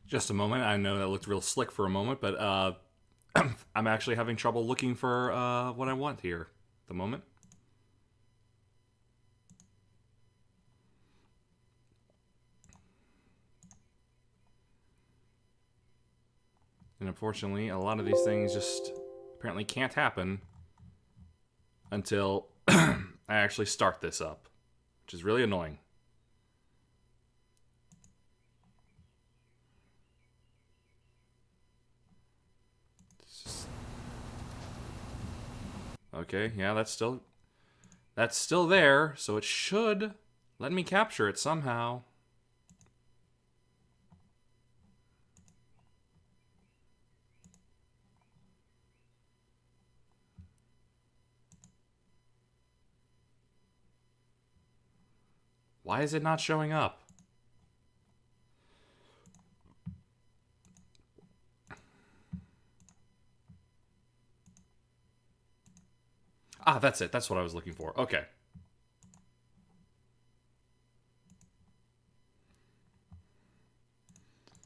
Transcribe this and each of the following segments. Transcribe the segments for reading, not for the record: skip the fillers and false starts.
Just a moment. I know that looked real slick for a moment, but I'm actually having trouble looking for what I want here at the moment. And unfortunately, a lot of these things just apparently can't happen until I actually start this up, which is really annoying. Okay, yeah, that's still there, so it should let me capture it somehow. Why is it not showing up? Ah, that's it. That's what I was looking for. Okay.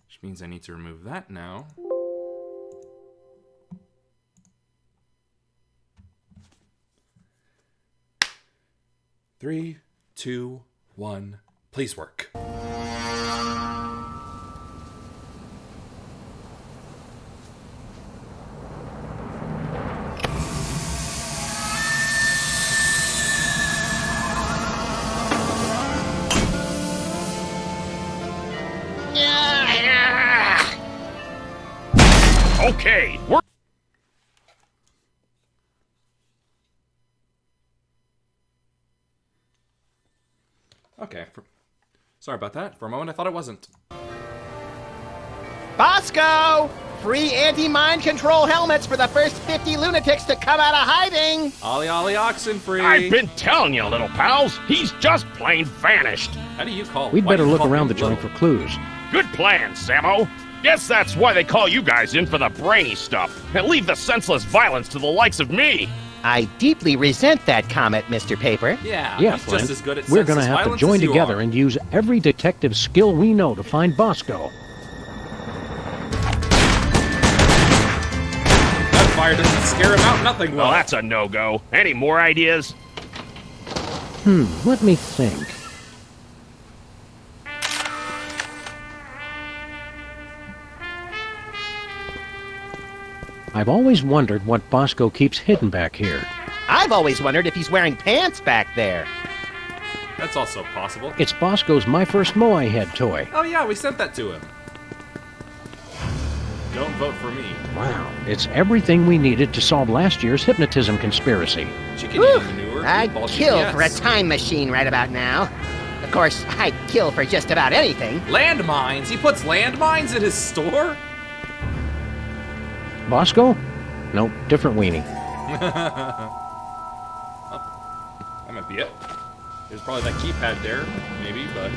Which means I need to remove that now. Three, two, one. Please work. Okay, we're... Okay. Sorry about that. For a moment, I thought it wasn't. Bosco! Free anti-mind control helmets for the first 50 lunatics to come out of hiding! Ollie Ollie oxen free. I've been telling you, little pals. He's just plain vanished. How do you call? We'd why do better you look call around the people joint for little? clues. Good plan, Sammo. Guess that's why they call you guys in for the brainy stuff, and leave the senseless violence to the likes of me. I deeply resent that comment, Mr. Paper. Yeah, Yeah, he's Flint. just as good at We're gonna senseless have to violence join as you together are. and use every detective skill we know to find Bosco. That fire doesn't scare him out. Nothing will. Well, that's a no-go. Any more ideas? Let me think. I've always wondered what Bosco keeps hidden back here. I've always wondered if he's wearing pants back there. That's also possible. It's Bosco's My First Moai Head toy. Oh yeah, we sent that to him. Don't vote for me. Wow, it's everything we needed to solve last year's hypnotism conspiracy. Chicken Whew, eating manure. I'd meatball kill GPS. for a time machine right about now. Of course, I'd kill for just about anything. Landmines. He puts landmines in his store. Bosco? Nope, different weenie. That might be it. There's probably that keypad there, maybe, but...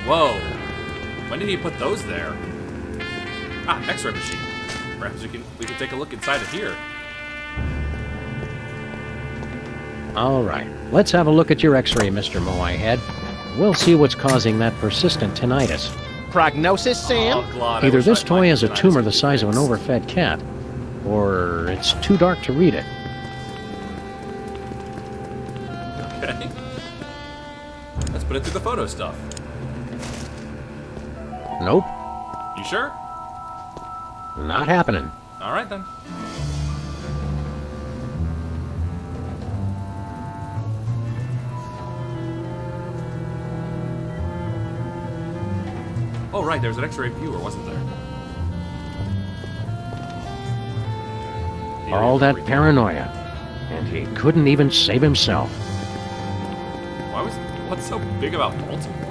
Whoa. When did he put those there? Ah, X-ray machine. Perhaps we can take a look inside of here. All right, let's have a look at your x-ray, Mr. Moai Head. We'll see what's causing that persistent tinnitus. Prognosis, Sam? Oh, God, I Either wish this I'd toy find has a tonight. tumor the size of an overfed cat, or it's too dark to read it. Okay. Let's put it through the photo stuff. Nope, You sure? not happening. All right, then. Oh, right, there's an X-ray viewer, wasn't there? All that paranoia, and he couldn't even save himself. What's so big about Baltimore?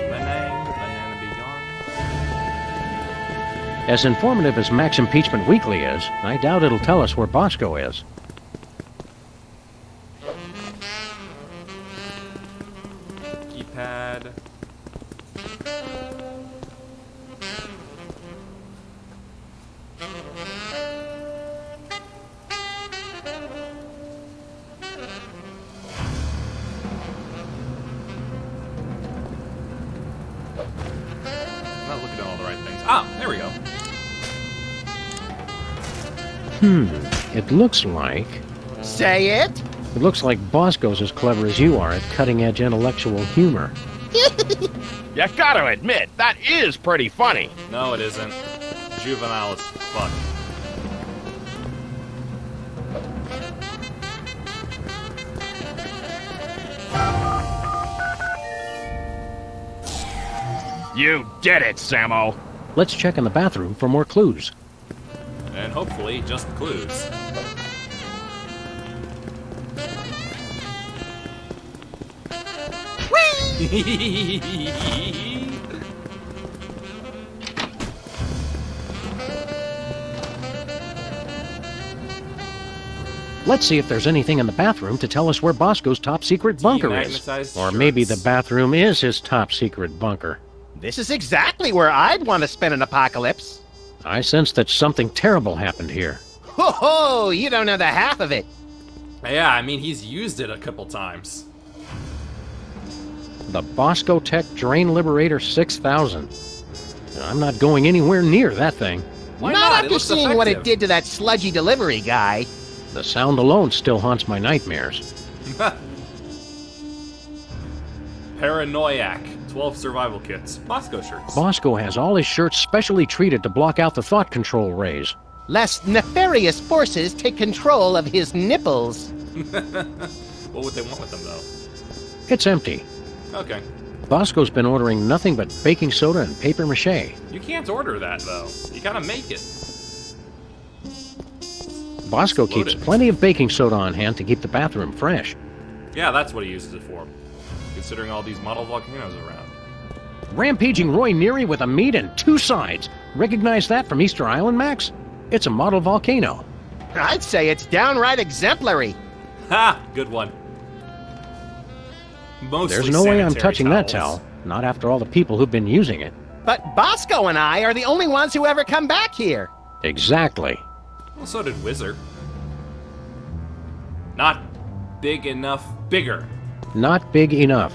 Banana be gone. As informative as Max Impeachment Weekly is, I doubt it'll tell us where Bosco is. Keypad. Ah, there we go. It looks like... Say it. It looks like Bosco's as clever as you are at cutting-edge intellectual humor. You gotta admit, that is pretty funny. No, it isn't. Juvenile as fuck. You did it, Samo. Let's check in the bathroom for more clues. And hopefully, just clues. Let's see if there's anything in the bathroom to tell us where Bosco's top-secret bunker is. Demagnetized Or maybe the shirts. bathroom is his top-secret bunker. This is exactly where I'd want to spend an apocalypse. I sense that something terrible happened here. Ho ho! You don't know the half of it. Yeah, I mean, he's used it a couple times. The Bosco Tech Drain Liberator 6000. I'm not going anywhere near that thing. Why Not not? It after looks seeing what it effective. did to that sludgy delivery guy. The sound alone still haunts my nightmares. Paranoiac. 12 survival kits. Bosco shirts. Bosco has all his shirts specially treated to block out the thought control rays. Lest nefarious forces take control of his nipples. What would they want with them, though? It's empty. Okay. Bosco's been ordering nothing but baking soda and paper mache. You can't order that, though. You gotta make it. Bosco It's keeps loaded. plenty of baking soda on hand to keep the bathroom fresh. Yeah, that's what he uses it for. Considering all these model volcanoes around. Rampaging Roy Neary with a meat and two sides. Recognize that from Easter Island, Max? It's a model volcano. I'd say it's downright exemplary. Ha! Good one. Mostly There's no way I'm sanitary touching that towels. towel. Not after all the people who've been using it. But Bosco and I are the only ones who ever come back here. Exactly. Well, so did Wizard. Not big enough. Bigger. Not big enough.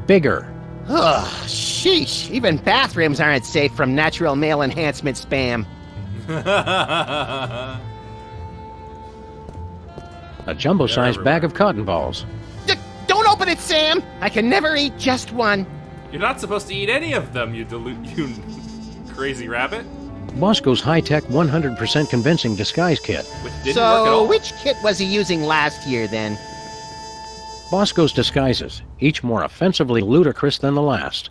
Bigger. Ugh, sheesh. Even bathrooms aren't safe from natural male enhancement spam. A jumbo-sized They're bag of cotton balls. Don't open it, Sam! I can never eat just one. You're not supposed to eat any of them, you crazy rabbit. Bosco's high-tech 100% convincing disguise kit. Which didn't work at So, all. which kit was he using last year, then? Bosco's disguises, each more offensively ludicrous than the last.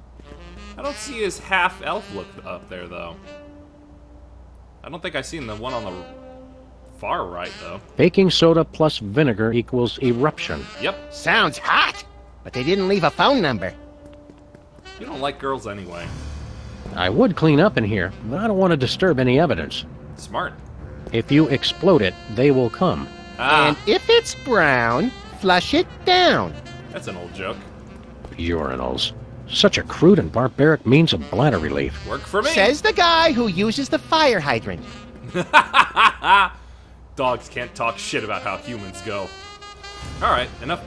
I don't see his half-elf look up there, though. I don't think I've seen the one on the far right, though. Baking soda plus vinegar equals eruption. Yep. Sounds hot! But they didn't leave a phone number. You don't like girls anyway. I would clean up in here, but I don't want to disturb any evidence. Smart. If you explode it, they will come. Ah, And if it's brown, flush it down. that's an old joke. Urinals. Such a crude and barbaric means of bladder relief. Work for me. Says the guy who uses the fire hydrant. Dogs can't talk shit about how humans go. Alright, enough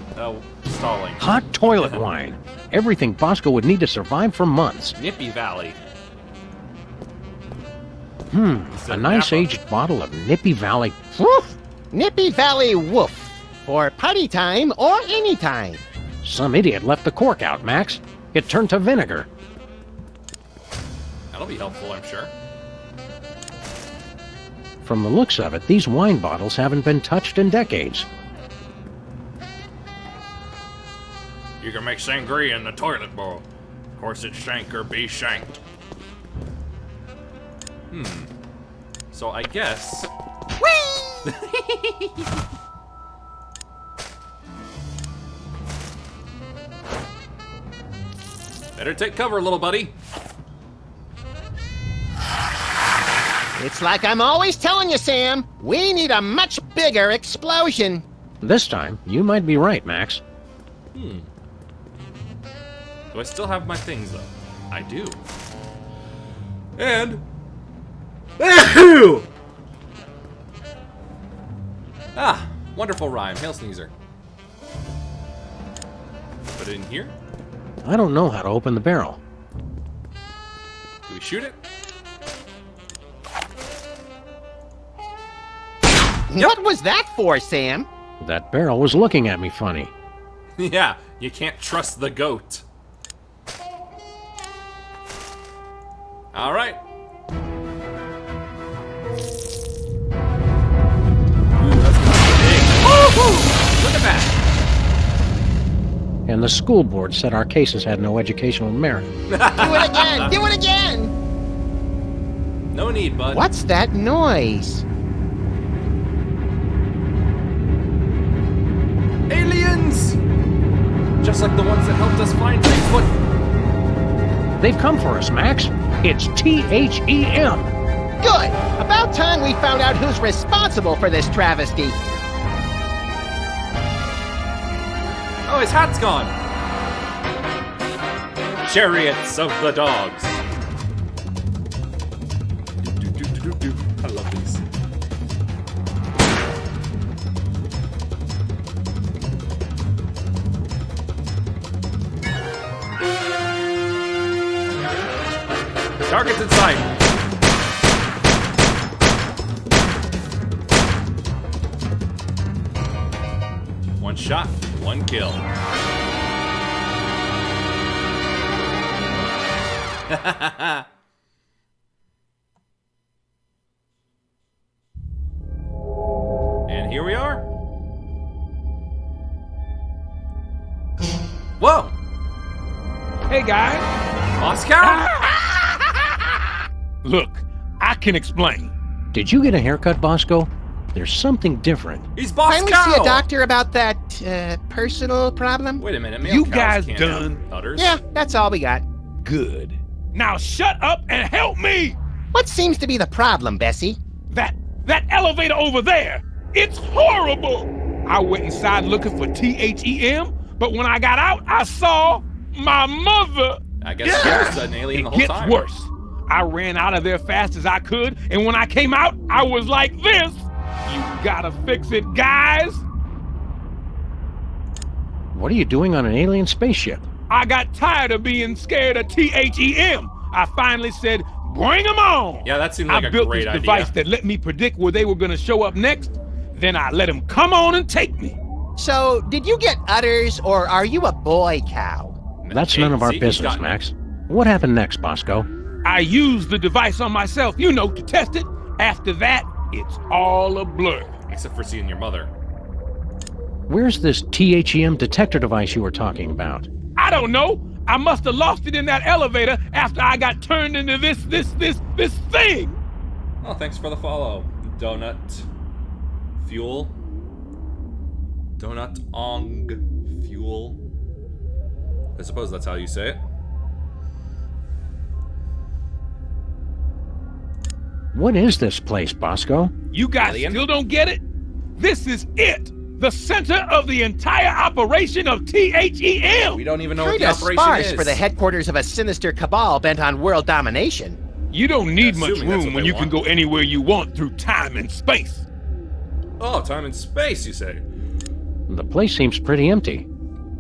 stalling. Hot toilet wine. Everything Bosco would need to survive for months. Nippy Valley. A nice Napa. aged bottle of Nippy Valley. Woof! Nippy Valley Woof. For party time or any time. Some idiot left the cork out, Max. It turned to vinegar. That'll be helpful, I'm sure. From the looks of it, these wine bottles haven't been touched in decades. You can make sangria in the toilet bowl. Of course, it's shank or be shanked. So I guess... Better take cover, little buddy. It's like I'm always telling you, Sam. We need a much bigger explosion. This time, you might be right, Max. Do I still have my things, though? I do. And... Ah, wonderful rhyme. Hail Sneezer. Put it in here. I don't know how to open the barrel. Do we shoot it? What was that for, Sam? That barrel was looking at me funny. Yeah, you can't trust the goat. All right. Ooh, that's big. Woo-hoo! Look at that. And the school board said our cases had no educational merit. Do it again! Do it again! No need, bud. What's that noise? Aliens! Just like the ones that helped us find Bigfoot. They've come for us, Max. It's THEM. Good! About time we found out who's responsible for this travesty. Oh, his hat's gone. Chariots of the dogs. I love these. Target's in sight. One shot, one kill. And here we are. Whoa! Hey guys, Bosco? look, I can explain. Did you get a haircut, Bosco? There's something different. He's Bosco! Finally see a doctor about that, personal problem? Wait a minute, male You cows guys can't done? have udders. Yeah, that's all we got. Good. Now shut up and help me! What seems to be the problem, Bessie? That elevator over there, it's horrible! I went inside looking for THEM, but when I got out, I saw my mother! I guess he was an alien the It whole gets time. worse. I ran out of there fast as I could, and when I came out, I was like this. You gotta fix it, guys! What are you doing on an alien spaceship? I got tired of being scared of THEM. I finally said, bring them on! Yeah, that seemed like I a built great this idea. device that let me predict where they were gonna show up next. Then I let them come on and take me. So, did you get udders, or are you a boy cow? That's none of our See, he's business, got- Max. What happened next, Bosco? I used the device on myself, to test it. After that, it's all a blur. Except for seeing your mother. Where's this THEM detector device you were talking about? I don't know. I must have lost it in that elevator after I got turned into this thing. Oh, thanks for the follow. Donut. Fuel. Donut ong fuel. I suppose that's how you say it. What is this place, Bosco? You guys Alien? still don't get it? This is it. The center of the entire operation of THEM. We don't even know what Kinda the operation sparse is. for the headquarters of a sinister cabal bent on world domination. You don't need much Assuming that's room what when they you can want. go anywhere you want through time and space. Oh, time and space, you say? The place seems pretty empty.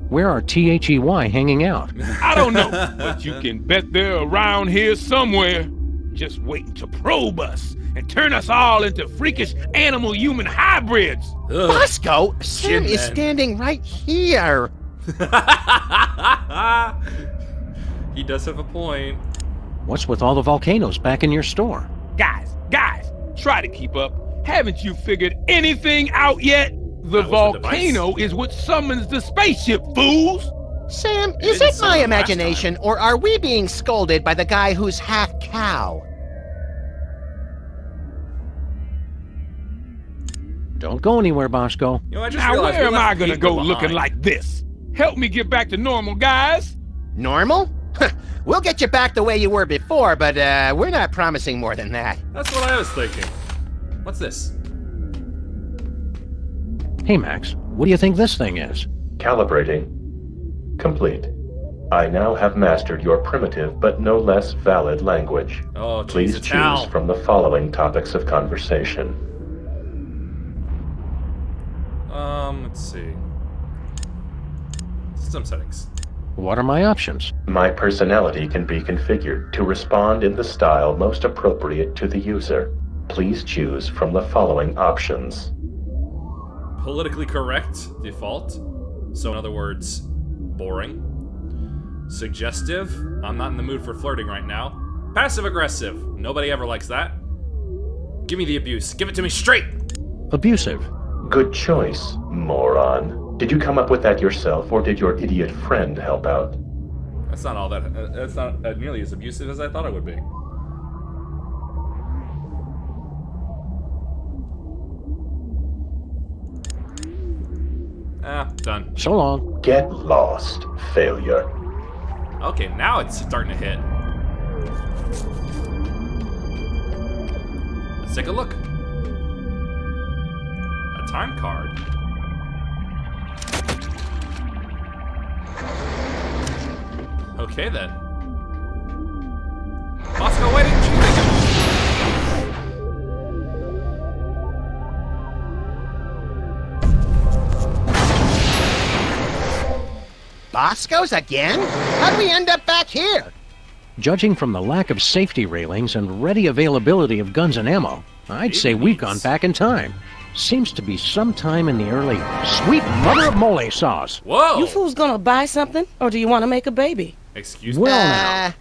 Where are THEY hanging out? I don't know, but you can bet they're around here somewhere, just waiting to probe us and turn us all into freakish animal-human hybrids. Ugh. Bosco, Sam Shit, is man. standing right here. He does have a point. What's with all the volcanoes back in your store? Guys, try to keep up. Haven't you figured anything out yet? The That was the volcano is what summons the spaceship, fools! Sam, It is didn't it summon my him last imagination, or are we being scolded by the guy who's half cow? Don't go anywhere, Bosco. You know, I just Now realized where we am I left gonna people go looking behind. like this? Help me get back to normal, guys! Normal? We'll get you back the way you were before, but we're not promising more than that. That's what I was thinking. What's this? Hey, Max, what do you think this thing is? Calibrating. Complete. I now have mastered your primitive but no less valid language. Oh, geez, Please it's choose Hal. from the following topics of conversation. Let's see. System settings. What are my options? My personality can be configured to respond in the style most appropriate to the user. Please choose from the following options. Politically correct default. So in other words, boring. Suggestive. I'm not in the mood for flirting right now. Passive aggressive. Nobody ever likes that. Give me the abuse. Give it to me straight. Abusive. Good choice, moron. Did you come up with that yourself, or did your idiot friend help out? That's not all that. That's not nearly as abusive as I thought it would be. Done. So long. Get lost, failure. Okay, now it's starting to hit. Let's take a look. A time card. Okay then. Bosco, why didn't you think of Bosco's again? How'd we end up back here? Judging from the lack of safety railings and ready availability of guns and ammo, I'd say we've gone back in time. Seems to be sometime in the early sweet mother of mole sauce. Whoa! You fools gonna buy something, or do you want to make a baby? Excuse me? Well, now.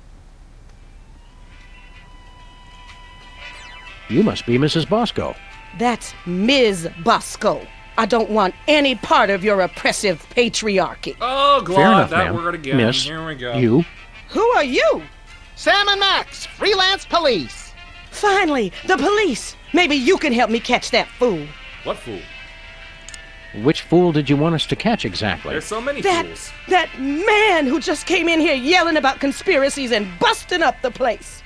You must be Mrs. Bosco. That's Ms. Bosco. I don't want any part of your oppressive patriarchy. Oh, Fair glad enough, that ma'am. word again. Miss, Here we go. you. Who are you? Sam and Max, freelance police. Finally, the police. Maybe you can help me catch that fool. What fool? Which fool did you want us to catch exactly? There's so many That fools. man who just came in here yelling about conspiracies and busting up the place.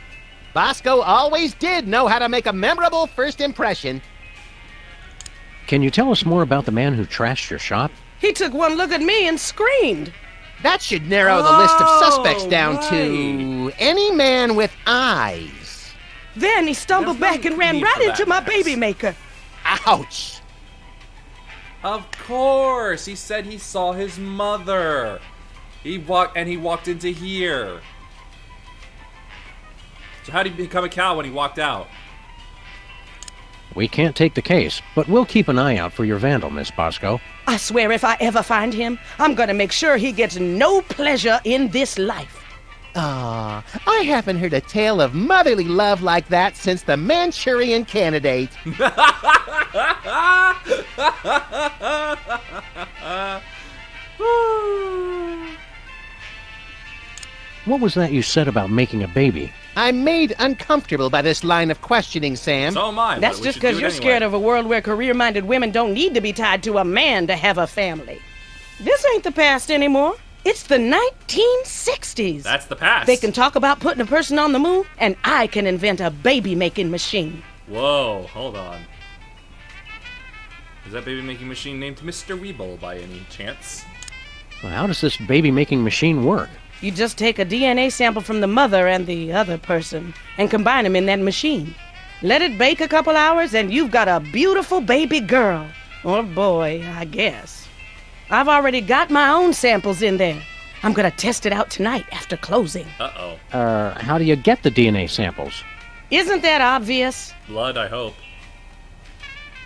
Bosco always did know how to make a memorable first impression. Can you tell us more about the man who trashed your shop? He took one look at me and screamed. That should narrow the list of suspects down to any man with eyes. Then he stumbled There's no back and ran need right for that, into my Max. baby maker. Ouch. Of course, he said he saw his mother. He walked into here. So how did he become a cow when he walked out? We can't take the case, but we'll keep an eye out for your vandal, Miss Bosco. I swear if I ever find him, I'm gonna make sure he gets no pleasure in this life. Ah, I haven't heard a tale of motherly love like that since the Manchurian Candidate. What was that you said about making a baby? I'm made uncomfortable by this line of questioning, Sam. So am I. That's but we just should do because it you're anyway. scared of a world where career-minded women don't need to be tied to a man to have a family. This ain't the past anymore. It's the 1960s. That's the past. They can talk about putting a person on the moon, and I can invent a baby-making machine. Whoa, hold on. Is that baby-making machine named Mr. Weeble by any chance? Well, how does this baby-making machine work? You just take a DNA sample from the mother and the other person and combine them in that machine. Let it bake a couple hours, and you've got a beautiful baby girl. Or boy, I guess. I've already got my own samples in there. I'm gonna test it out tonight after closing. Uh-oh. How do you get the DNA samples? Isn't that obvious? Blood, I hope.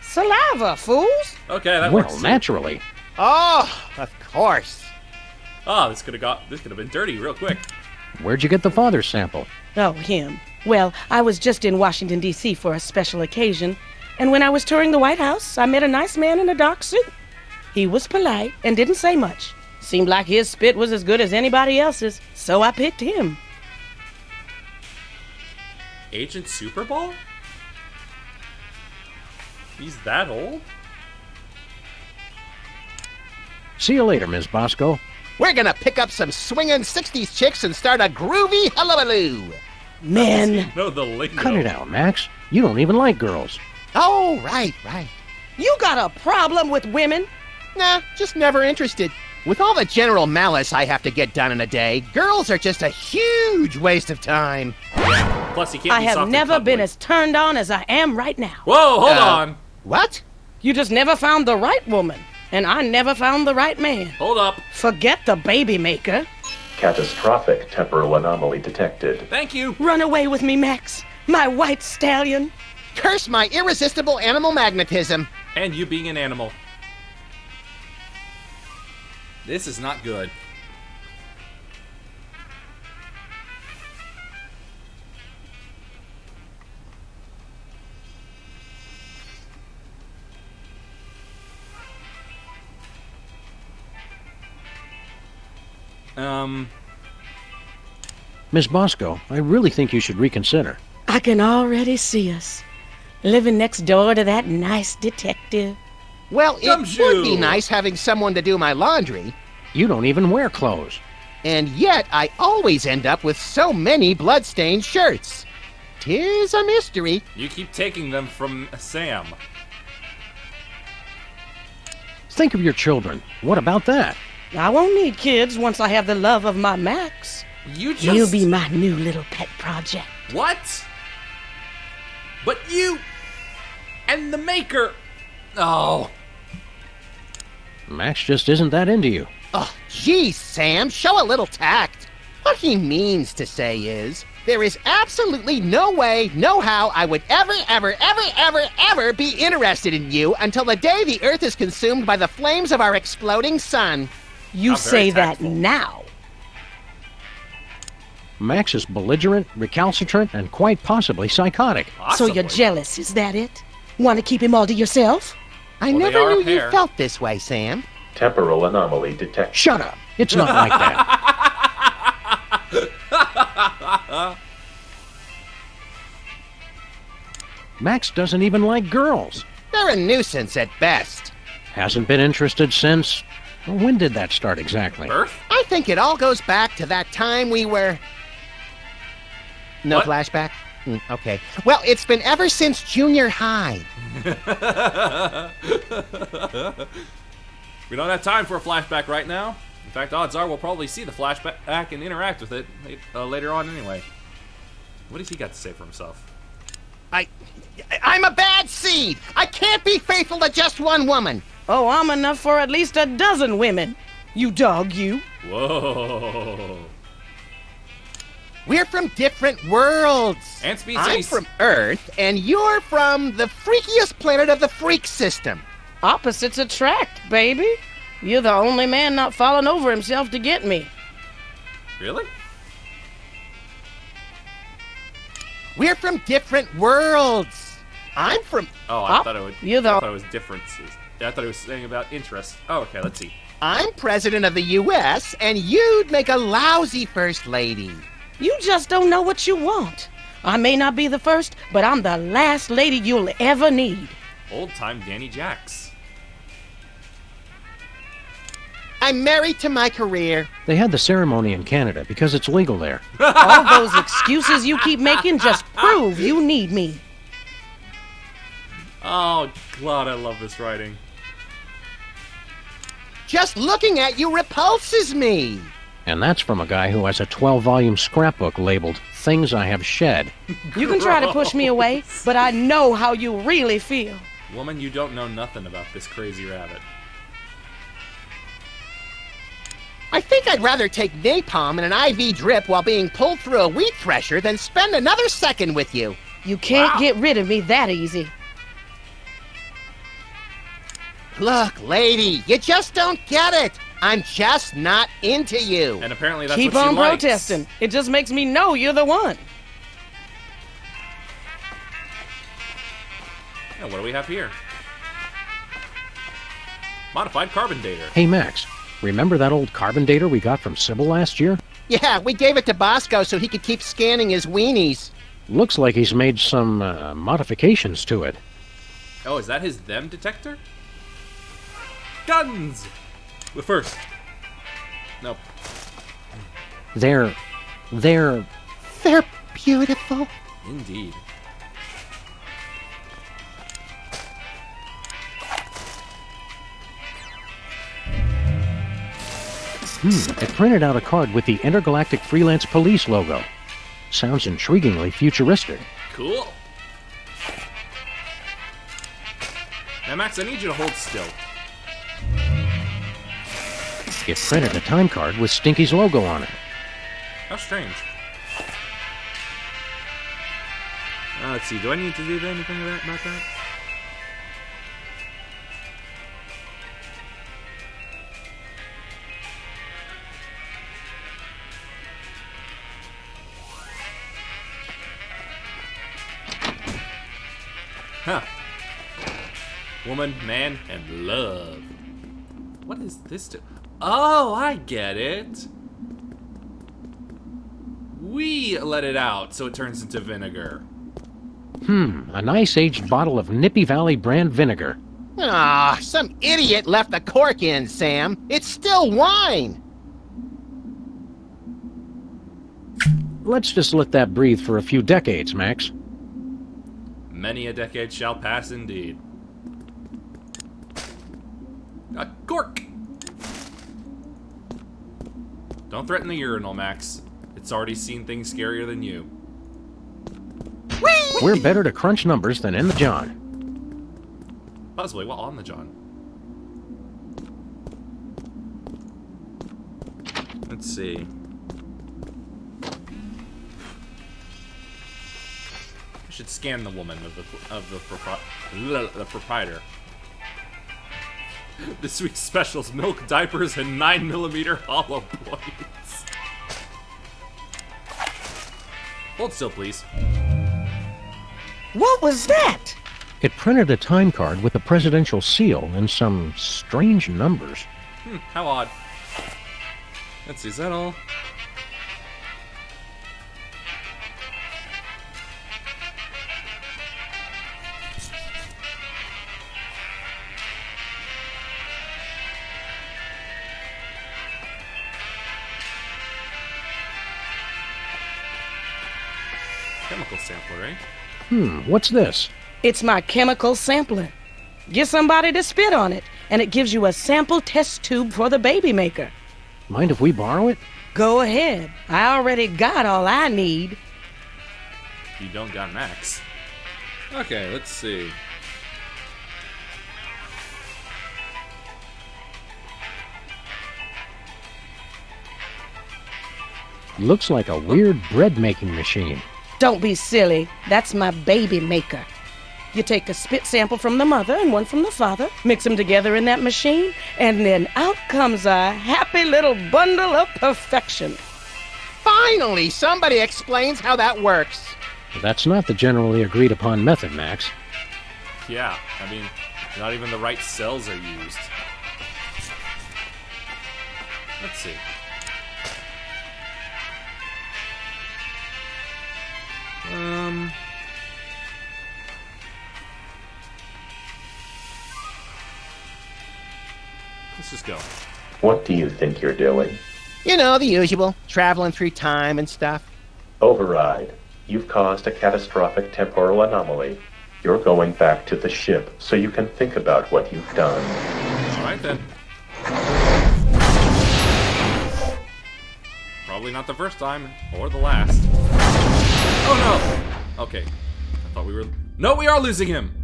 Saliva, fools! Okay, that Well, works. too. naturally. Oh, of course. Oh, this could have been dirty real quick. Where'd you get the father's sample? Oh, him. Well, I was just in Washington, D.C. for a special occasion, and when I was touring the White House, I met a nice man in a dark suit. He was polite and didn't say much. Seemed like his spit was as good as anybody else's, so I picked him. Agent Super Bowl? He's that old? See you later, Miss Bosco. We're gonna pick up some swinging 60s chicks and start a groovy hullabaloo. Men, No, the lingo. Cut it out, Max. You don't even like girls. Oh, right. you got a problem with women? Nah, just never interested. With all the general malice I have to get done in a day, girls are just a huge waste of time. Plus, he can't I be have soft and never been cuddly. as turned on as I am right now. Whoa, hold on. What? You just never found the right woman, and I never found the right man. Hold up. Forget the baby maker. Catastrophic temporal anomaly detected. Thank you. Run away with me, Max, my white stallion. Curse my irresistible animal magnetism. And you being an animal. This is not good. Miss Bosco, I really think you should reconsider. I can already see us living next door to that nice detective. Well, it Gumshoe. would be nice having someone to do my laundry. You don't even wear clothes. And yet, I always end up with so many blood-stained shirts. 'Tis a mystery. You keep taking them from Sam. Think of your children. What about that? I won't need kids once I have the love of my Max. You just... You'll be my new little pet project. What? But you... and the maker... Oh... Max just isn't that into you. Oh, geez, Sam, show a little tact. What he means to say is, there is absolutely no way, no how I would ever be interested in you until the day the Earth is consumed by the flames of our exploding sun. You How very say that tactful. now. Max is belligerent, recalcitrant, and quite possibly psychotic. So you're Possibly. jealous, is that it? Want to keep him all to yourself? I Well, they never are a knew you pair. felt this way, Sam. Temporal anomaly detected. Shut up. It's not like that. Max doesn't even like girls. They're a nuisance at best. Hasn't been interested since... When did that start exactly? Birth? I think it all goes back to that time we were... No What? flashback? Okay. Well, it's been ever since junior high. We don't have time for a flashback right now. In fact, odds are we'll probably see the flashback and interact with it later on anyway. What has he got to say for himself? I'm a bad seed. I can't be faithful to just one woman. Oh, I'm enough for at least a dozen women. You dog, you. Whoa. We're from different worlds. And species. I'm from Earth, and you're from the freakiest planet of the freak system. Opposites attract, baby. You're the only man not falling over himself to get me. Really? We're from different worlds. I'm from... Oh, I Up. thought it would. You're the- I thought it was differences. I thought it was saying about interests. Oh, okay. Let's see. I'm president of the U.S., and you'd make a lousy first lady. You just don't know what you want. I may not be the first, but I'm the last lady you'll ever need. Old-time Danny Jacks. I'm married to my career. They had the ceremony in Canada because it's legal there. All those excuses you keep making just prove you need me. Oh, God, I love this writing. Just looking at you repulses me. And that's from a guy who has a 12-volume scrapbook labeled Things I Have Shed. You can try to push me away, but I know how you really feel. Woman, you don't know nothing about this crazy rabbit. I think I'd rather take napalm in an IV drip while being pulled through a wheat thresher than spend another second with you. You can't get rid of me that easy. Look, lady, you just don't get it. I'm just not into you. And apparently that's Keep what she on likes. protesting. It just makes me know you're the one. Yeah, what do we have here? Modified carbon dater. Hey, Max, remember that old carbon dater we got from Sybil last year? Yeah, we gave it to Bosco so he could keep scanning his weenies. Looks like he's made some modifications to it. Oh, is that his them detector? Guns! The first. Nope. They're... They're beautiful. Indeed. It printed out a card with the Intergalactic Freelance Police logo. Sounds intriguingly futuristic. Cool. Now, Max, I need you to hold still. It printed a time card with Stinky's logo on it. How strange. Let's see. Do I need to do anything about that? Huh. Woman, man, and love. What is this do? Oh, I get it. We let it out so it turns into vinegar. A nice aged bottle of Nippy Valley brand vinegar. Ah, some idiot left the cork in, Sam. It's still wine. Let's just let that breathe for a few decades, Max. Many a decade shall pass indeed. A cork! Don't threaten the urinal, Max. It's already seen things scarier than you. We're better to crunch numbers than in the John. Possibly, well, on the John. Let's see. I should scan the woman of the proprietor. This week's specials: milk, diapers, and 9mm hollow points. Hold still, please. What was that? It printed a time card with a presidential seal and some strange numbers. How odd. Let's see, is that all? Chemical sampler, right? What's this? It's my chemical sampler. Get somebody to spit on it, and it gives you a sample test tube for the baby maker. Mind if we borrow it? Go ahead. I already got all I need. You don't got Max. Okay, let's see. Looks like a weird bread-making machine. Don't be silly. That's my baby maker. You take a spit sample from the mother and one from the father, mix them together in that machine, and then out comes a happy little bundle of perfection. Finally, somebody explains how that works. That's not the generally agreed upon method, Max. Yeah, I mean, not even the right cells are used. Let's see. Let's just go. What do you think you're doing? You know, the usual. Traveling through time and stuff. Override. You've caused a catastrophic temporal anomaly. You're going back to the ship so you can think about what you've done. Alright then. Probably not the first time, or the last. Oh no! Okay. I thought we were... No, we are losing him!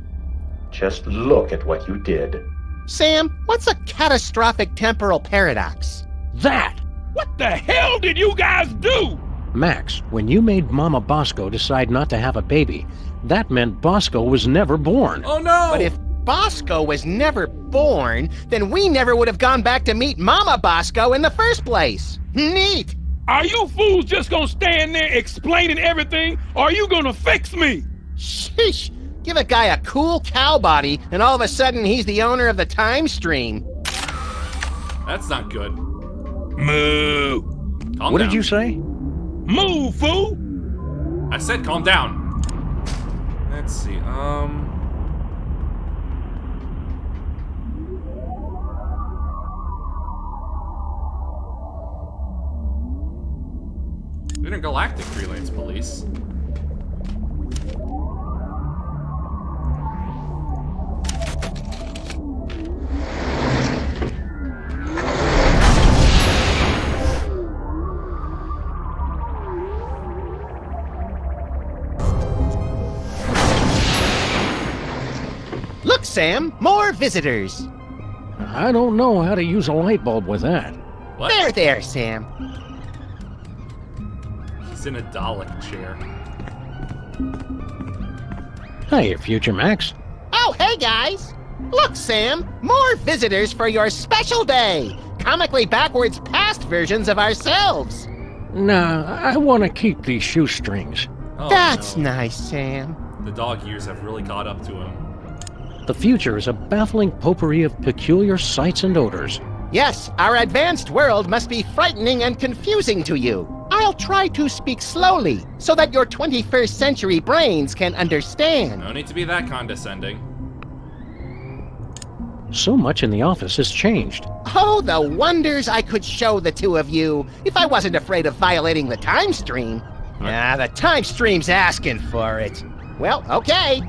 Just look at what you did. Sam, what's a catastrophic temporal paradox? That! What the hell did you guys do? Max, when you made Mama Bosco decide not to have a baby, that meant Bosco was never born. Oh no! But if Bosco was never born, then we never would have gone back to meet Mama Bosco in the first place. Neat! Are you fools just gonna stand there explaining everything, or are you gonna fix me? Sheesh! Give a guy a cool cow body, and all of a sudden he's the owner of the time stream. That's not good. Moo! Calm What down. did you say? Move, fool! I said calm down. Let's see, Intergalactic Freelance Police. Look, Sam, more visitors. I don't know how to use a light bulb with that. What? There, Sam. He's in a Dalek chair. Hey, future Max. Oh, hey, guys. Look, Sam, more visitors for your special day. Comically backwards past versions of ourselves. Nah, I want to keep these shoestrings. Oh, That's no. nice, Sam. The dog years have really caught up to him. The future is a baffling potpourri of peculiar sights and odors. Yes, our advanced world must be frightening and confusing to you. I'll try to speak slowly so that your 21st century brains can understand. No need to be that condescending. So much in the office has changed. Oh, the wonders I could show the two of you if I wasn't afraid of violating the time stream. Ah, the time stream's asking for it. Well, okay.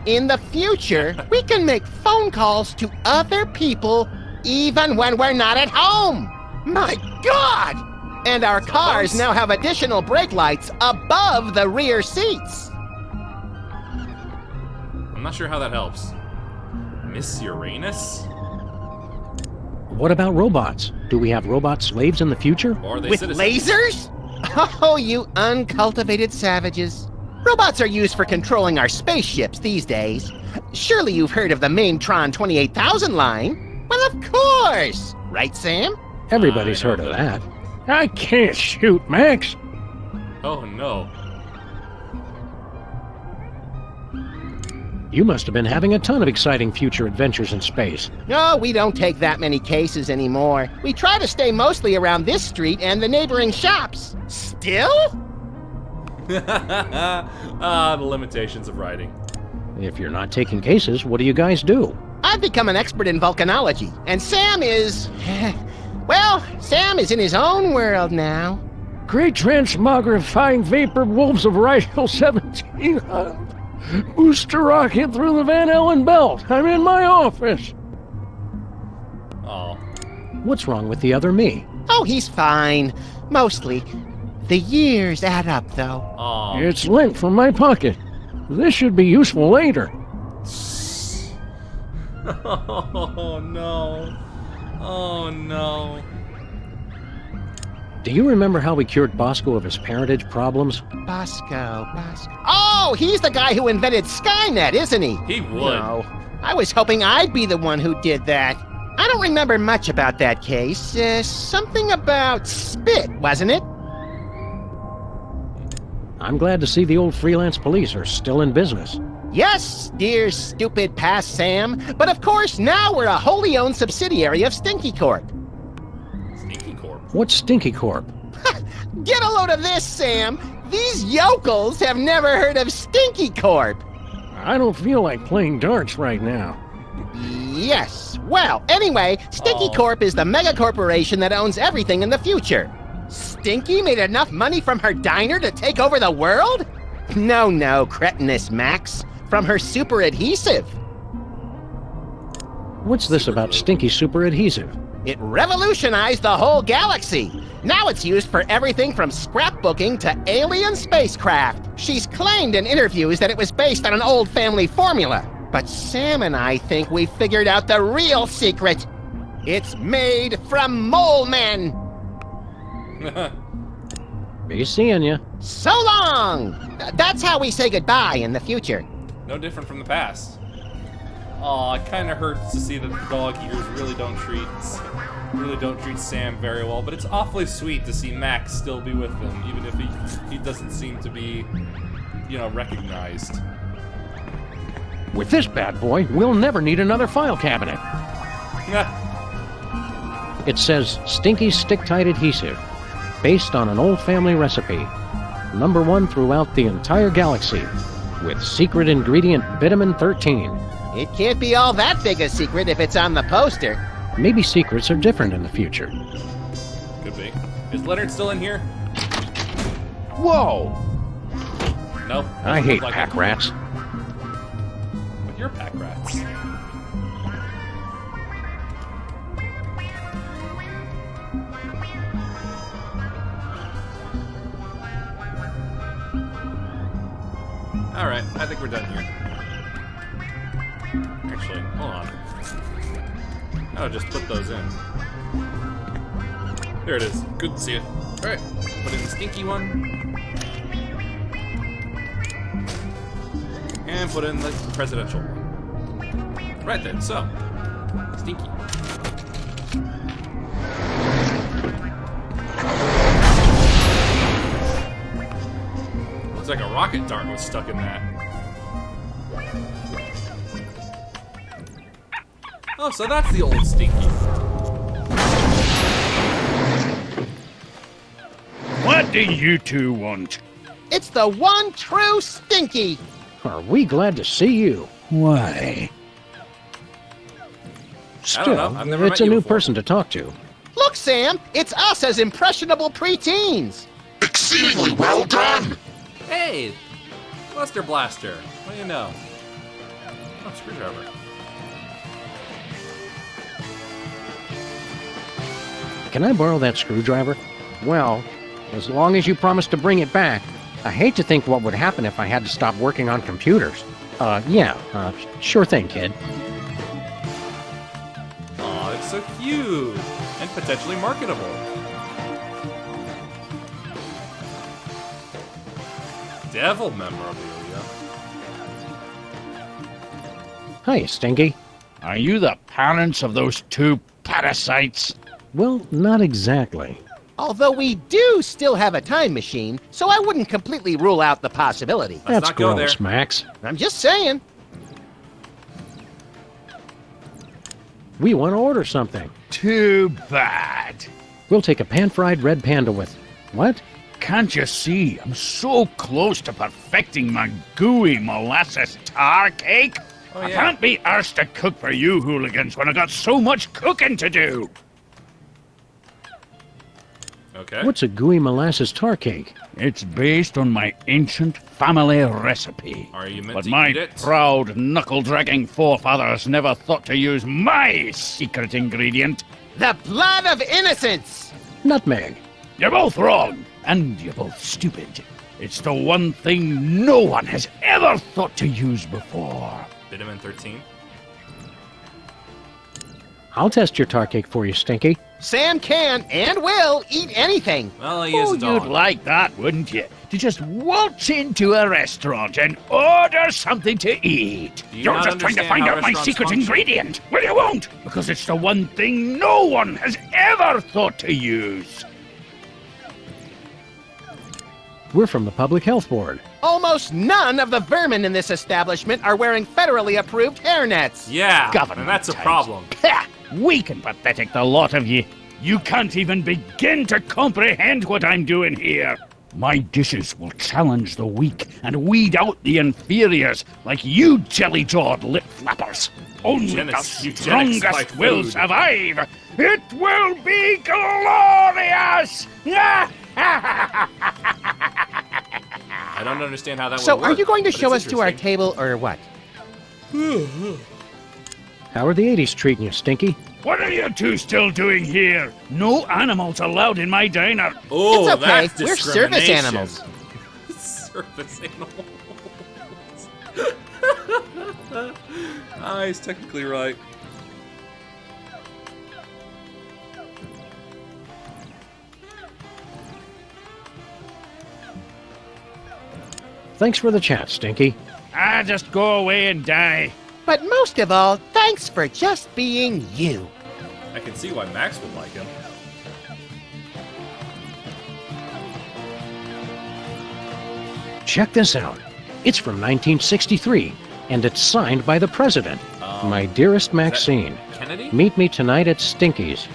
In the future, we can make phone calls to other people even when we're not at home. My God! And our cars now have additional brake lights above the rear seats. I'm not sure how that helps. Miss Uranus? What about robots? Do we have robot slaves in the future? Or are they With citizens? lasers? Oh, you uncultivated savages. Robots are used for controlling our spaceships these days. Surely you've heard of the Maintron 28,000 line? Well, of course! Right, Sam? Everybody's I know heard of that. I can't shoot, Max. Oh no. You must have been having a ton of exciting future adventures in space. No, we don't take that many cases anymore. We try to stay mostly around this street and the neighboring shops. Still? The limitations of writing. If you're not taking cases, what do you guys do? I've become an expert in volcanology, and Sam is... well, Sam is in his own world now. Great transmogrifying vapor wolves of Rigel 1700. Booster rocket through the Van Allen belt. I'm in my office. Oh. What's wrong with the other me? Oh, he's fine. Mostly. The years add up, though. Oh. It's lint from my pocket. This should be useful later. Oh no. Oh no. Do you remember how we cured Bosco of his parentage problems? Bosco. Oh, he's the guy who invented Skynet, isn't he? He would. No. I was hoping I'd be the one who did that. I don't remember much about that case. Something about spit, wasn't it? I'm glad to see the old freelance police are still in business. Yes, dear stupid past Sam. But of course, now we're a wholly owned subsidiary of Stinky Corp. Stinky Corp. What's Stinky Corp? Get a load of this, Sam. These yokels have never heard of Stinky Corp. I don't feel like playing darts right now. Yes. Well, anyway, Stinky Corp is the mega corporation that owns everything in the future. Stinky made enough money from her diner to take over the world? No, cretinous Max. From her super adhesive. What's this about Stinky super adhesive? It revolutionized the whole galaxy. Now it's used for everything from scrapbooking to alien spacecraft. She's claimed in interviews that it was based on an old family formula. But Sam and I think we figured out the real secret. It's made from mole men. Be seeing ya. So long! That's how we say goodbye in the future. No different from the past. Aw, it kind of hurts to see that the dog ears really don't treat Sam very well, but it's awfully sweet to see Max still be with him, even if he doesn't seem to be, recognized. With this bad boy, we'll never need another file cabinet. It says Stinky Stick-Tight Adhesive, based on an old family recipe. #1 throughout the entire galaxy, with secret ingredient vitamin 13. It can't be all that big a secret if it's on the poster. Maybe secrets are different in the future. Could be. Is Leonard still in here? Whoa! No. I doesn't hate look like pack it. rats. But you're pack rats. Alright, I think we're done here. Actually, hold on. I'll just put those in. There it is. Good to see it. Alright, put in the stinky one. And put in the presidential one. Right then, so. Stinky. Looks like a rocket dart was stuck in that. Oh, so that's the old Stinky. What do you two want? It's the one true Stinky. Are we glad to see you? Why? Still, I've never it's met a you new before. person to talk to. Look, Sam, it's us as impressionable preteens. Exceedingly well done! Hey, Buster Blaster. What do you know? Oh, screwdriver. Can I borrow that screwdriver? Well, as long as you promise to bring it back. I hate to think what would happen if I had to stop working on computers. Sure thing, kid. Aw, it's so cute. And potentially marketable. Devil memorabilia. Hi, Stinky. Are you the parents of those two parasites? Well, not exactly. Although we do still have a time machine, so I wouldn't completely rule out the possibility. Let's That's not go gross, there. Max. I'm just saying. We want to order something. Too bad. We'll take a pan-fried red panda with... What? Can't you see? I'm so close to perfecting my gooey molasses tar cake. Oh, I yeah. can't be arsed to cook for you hooligans when I got so much cooking to do. Okay. What's a gooey molasses tar cake? It's based on my ancient family recipe. Are you meant But to my eat it? proud knuckle-dragging forefathers never thought to use my secret ingredient. The blood of innocence! Nutmeg. You're both wrong, and you're both stupid. It's the one thing no one has ever thought to use before. Vitamin 13. I'll test your tar cake for you, Stinky. Sam can and will eat anything. Well, he is a dog. You'd like that, wouldn't you? To just waltz into a restaurant and order something to eat. Do you You're not just trying to understand find how out my restaurants secret function? ingredient. Well, you won't, because it's the one thing no one has ever thought to use. We're from the Public Health Board. Almost none of the vermin in this establishment are wearing federally approved hairnets. Yeah, Government and that's a types. problem. Ha! Weak and pathetic, the lot of you. You can't even begin to comprehend what I'm doing here. My dishes will challenge the weak and weed out the inferiors like you jelly-jawed lip flappers. Only Eugenics- the eugenics by strongest will food. survive. It will be glorious! I don't understand how that So would work. are you going to but show it's us to our interesting. table or what? How are the 80s treating you, Stinky? What are you two still doing here? No animals allowed in my diner. Oh, It's okay. that's We're service discrimination. animals. Service animals. Ah, he's technically right. Thanks for the chat, Stinky. Just go away and die. But most of all, thanks for just being you. I can see why Max would like him. Check this out. It's from 1963, and it's signed by the president. My dearest Maxine, Kennedy? meet me tonight at Stinky's.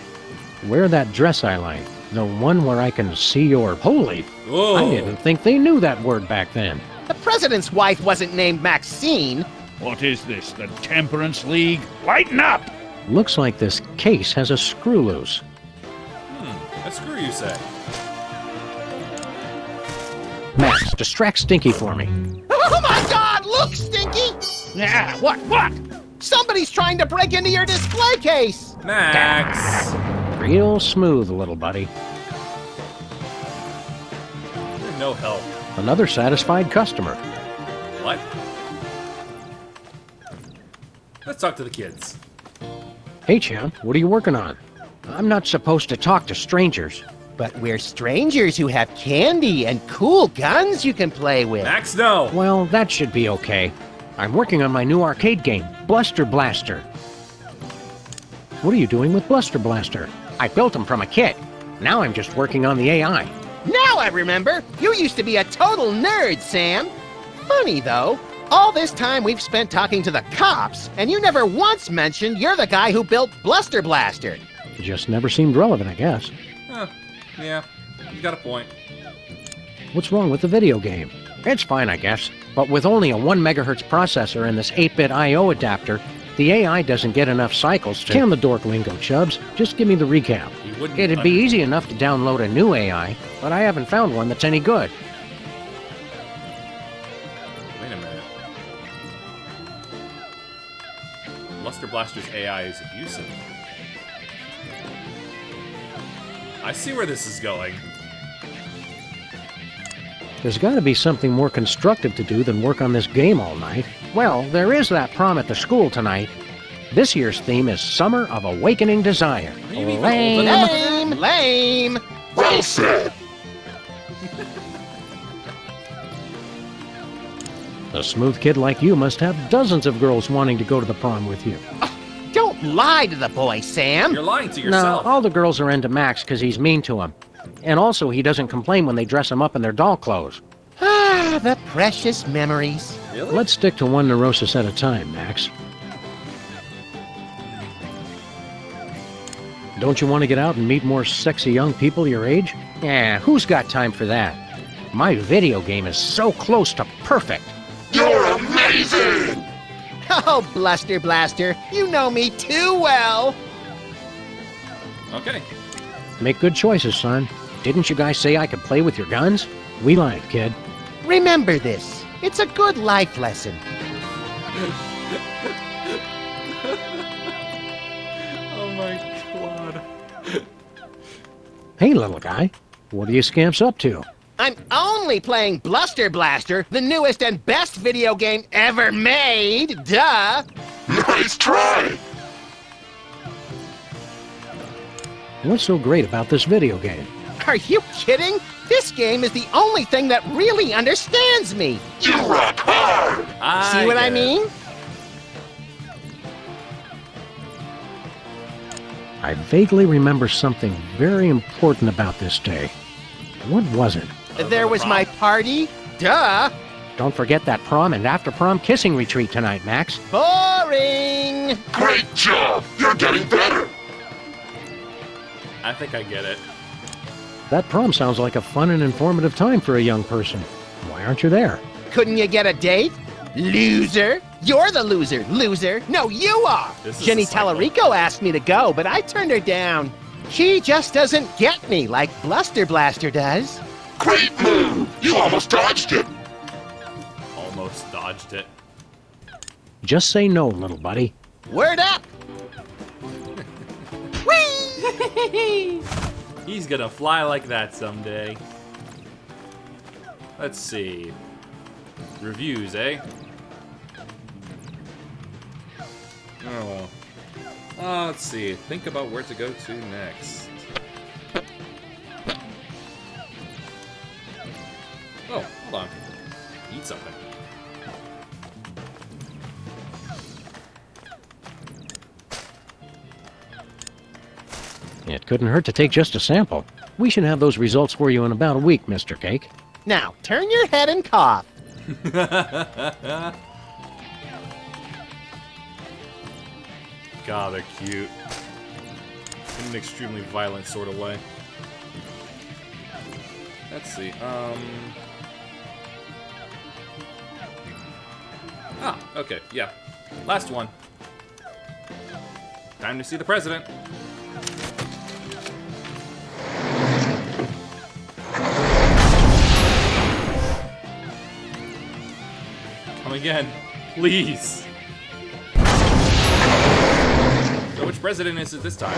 Wear that dress I like, the one where I can see your... Holy! Whoa. I didn't think they knew that word back then. The president's wife wasn't named Maxine. What is this, the Temperance League? Lighten up! Looks like this case has a screw loose. A screw you say. Max, distract Stinky for me. Oh my God! Look, Stinky! Yeah, what? Somebody's trying to break into your display case. Max! Real smooth, little buddy. You're no help. Another satisfied customer. What? Let's talk to the kids. Hey, champ, what are you working on? I'm not supposed to talk to strangers. But we're strangers who have candy and cool guns you can play with. Max, no! Well, that should be okay. I'm working on my new arcade game, Bluster Blaster. What are you doing with Bluster Blaster? I built him from a kit. Now I'm just working on the AI. Now I remember. You used to be a total nerd, Sam. Funny, though. All this time we've spent talking to the cops, and you never once mentioned you're the guy who built Bluster Blaster. Just never seemed relevant, I guess. Yeah, you got a point. What's wrong with the video game? It's fine, I guess. But with only a 1 megahertz processor and this 8-bit I/O adapter, the AI doesn't get enough cycles to... Can the dork lingo, Chubbs. Just give me the recap. It'd be easy enough to download a new AI, but I haven't found one that's any good. Wait a minute. Bluster Blaster's AI is abusive. I see where this is going. There's got to be something more constructive to do than work on this game all night. Well, there is that prom at the school tonight. This year's theme is Summer of Awakening Desire. Lame! Lame! Well said. A smooth kid like you must have dozens of girls wanting to go to the prom with you. Don't lie to the boy, Sam. You're lying to No, yourself. all the girls are into Max because he's mean to them. And also, he doesn't complain when they dress him up in their doll clothes. Ah, the precious memories. Really? Let's stick to one neurosis at a time, Max. Don't you want to get out and meet more sexy young people your age? Yeah, who's got time for that? My video game is so close to perfect. You're amazing! Oh, Bluster Blaster, you know me too well. Okay. Make good choices, son. Didn't you guys say I could play with your guns? We lied, kid. Remember this. It's a good life lesson. Oh my god. Hey, little guy. What are you scamps up to? I'm only playing Bluster Blaster, the newest and best video game ever made. Duh. Nice try! What's so great about this video game? Are you kidding? This game is the only thing that really understands me. You rock hard! See what I get it. mean? I vaguely remember something very important about this day. What was it? There was my party. Duh. Don't forget that prom and after-prom kissing retreat tonight, Max. Boring. Great job! You're getting better! I think I get it. That prom sounds like a fun and informative time for a young person. Why aren't you there? Couldn't you get a date? Loser. You're the loser. Loser. No, you are. This is Jenny a cycle. Tallarico asked me to go, but I turned her down. She just doesn't get me like Bluster Blaster does. Great move! You almost dodged it! Almost dodged it. Just say no, little buddy. Word up. Whee! He's gonna fly like that someday. Let's see. Reviews, eh? Oh well. Let's see. Think about where to go to next. Oh, hold on. Eat something. It couldn't hurt to take just a sample. We should have those results for you in about a week, Mr. Cake. Now, turn your head and cough. God, they're cute. In an extremely violent sort of way. Let's see, okay, yeah. Last one. Time to see the president. Come again, please. So which president is it this time?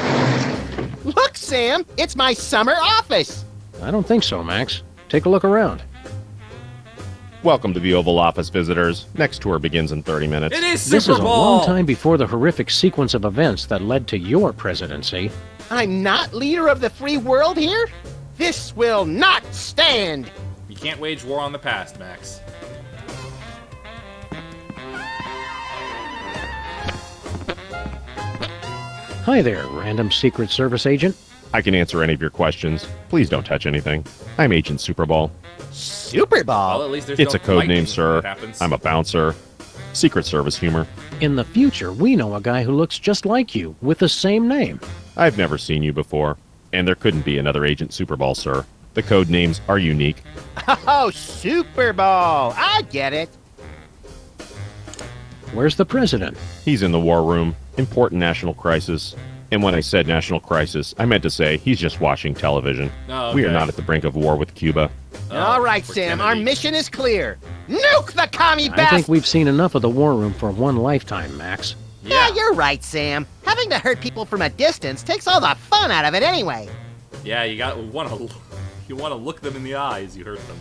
Look, Sam, it's my summer office. I don't think so, Max. Take a look around. Welcome to the Oval Office, visitors. Next tour begins in 30 minutes. It is This Super is a Bowl! long time before the horrific sequence of events that led to your presidency. I'm not leader of the free world here. This will not stand. You can't wage war on the past, Max. Hi there, random Secret Service agent. I can answer any of your questions. Please don't touch anything. I'm Agent Superball. Super Well, Ball? at least there's It's no a code name, lightning sir. when that happens. I'm a bouncer. Secret Service humor. In the future, we know a guy who looks just like you, with the same name. I've never seen you before, and there couldn't be another Agent Superball, sir. The code names are unique. Oh, Super Ball. I get it. Where's the president? He's in the war room. Important national crisis. And when I said national crisis, I meant to say he's just watching television. Oh, We are okay. not at the brink of war with Cuba. All right, for Sam, Kennedy. our mission is clear. Nuke the commie I bastard! think we've seen enough of the war room for one lifetime, Max. Yeah, you're right, Sam. Having to hurt people from a distance takes all the fun out of it anyway. Yeah, you want to look them in the eyes. You hurt them.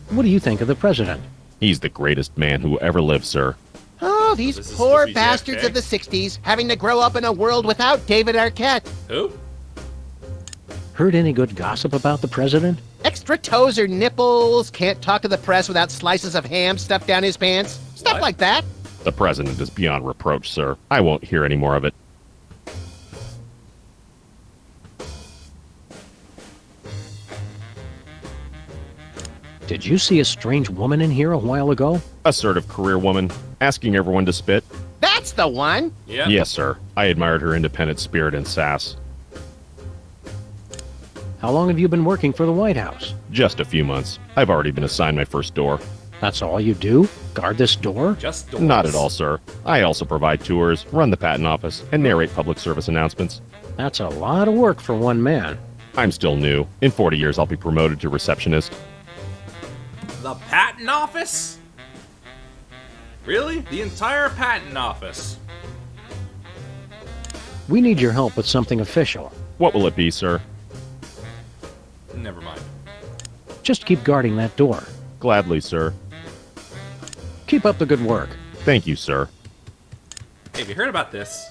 What do you think of the president? He's the greatest man who ever lived, sir. Oh, these This is poor supposed to be bastards JFK? of the 60s having to grow up in a world without David Arquette. Who? Heard any good gossip about the president? Extra toes or nipples, can't talk to the press without slices of ham stuffed down his pants. Stuff What? like that. The president is beyond reproach, sir. I won't hear any more of it. Did you see a strange woman in here a while ago? Assertive career woman, asking everyone to spit. That's the one. Yeah. Yes, sir. I admired her independent spirit and sass. How long have you been working for the White House? Just a few months. I've already been assigned my first door. That's all you do? Guard this door? Just doors. Not at all, sir. I also provide tours, run the patent office, and narrate public service announcements. That's a lot of work for one man. I'm still new. In 40 years, I'll be promoted to receptionist. The patent office? Really? The entire patent office? We need your help with something official. What will it be, sir? Never mind. Just keep guarding that door. Gladly, sir. Keep up the good work. Thank you, sir. Hey, have you heard about this?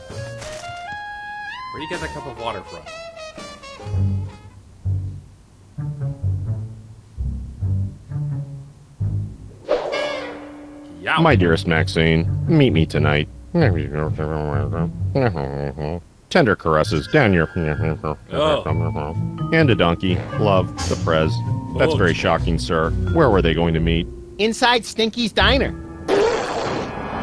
Where do you get that cup of water from? Yeah. My dearest Maxine, meet me tonight. Tender caresses down your... And a donkey. Love, the prez. That's Oh, very gee. shocking, sir. Where were they going to meet? Inside Stinky's Diner.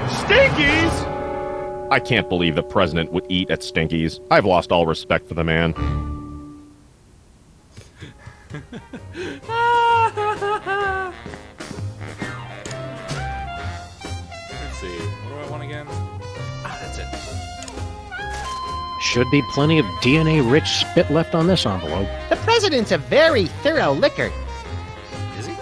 Stinkies! I can't believe the president would eat at Stinkies. I've lost all respect for the man. Let's see. What do I want again? Ah, that's it. Should be plenty of DNA-rich spit left on this envelope. The president's a very thorough licker. Is he?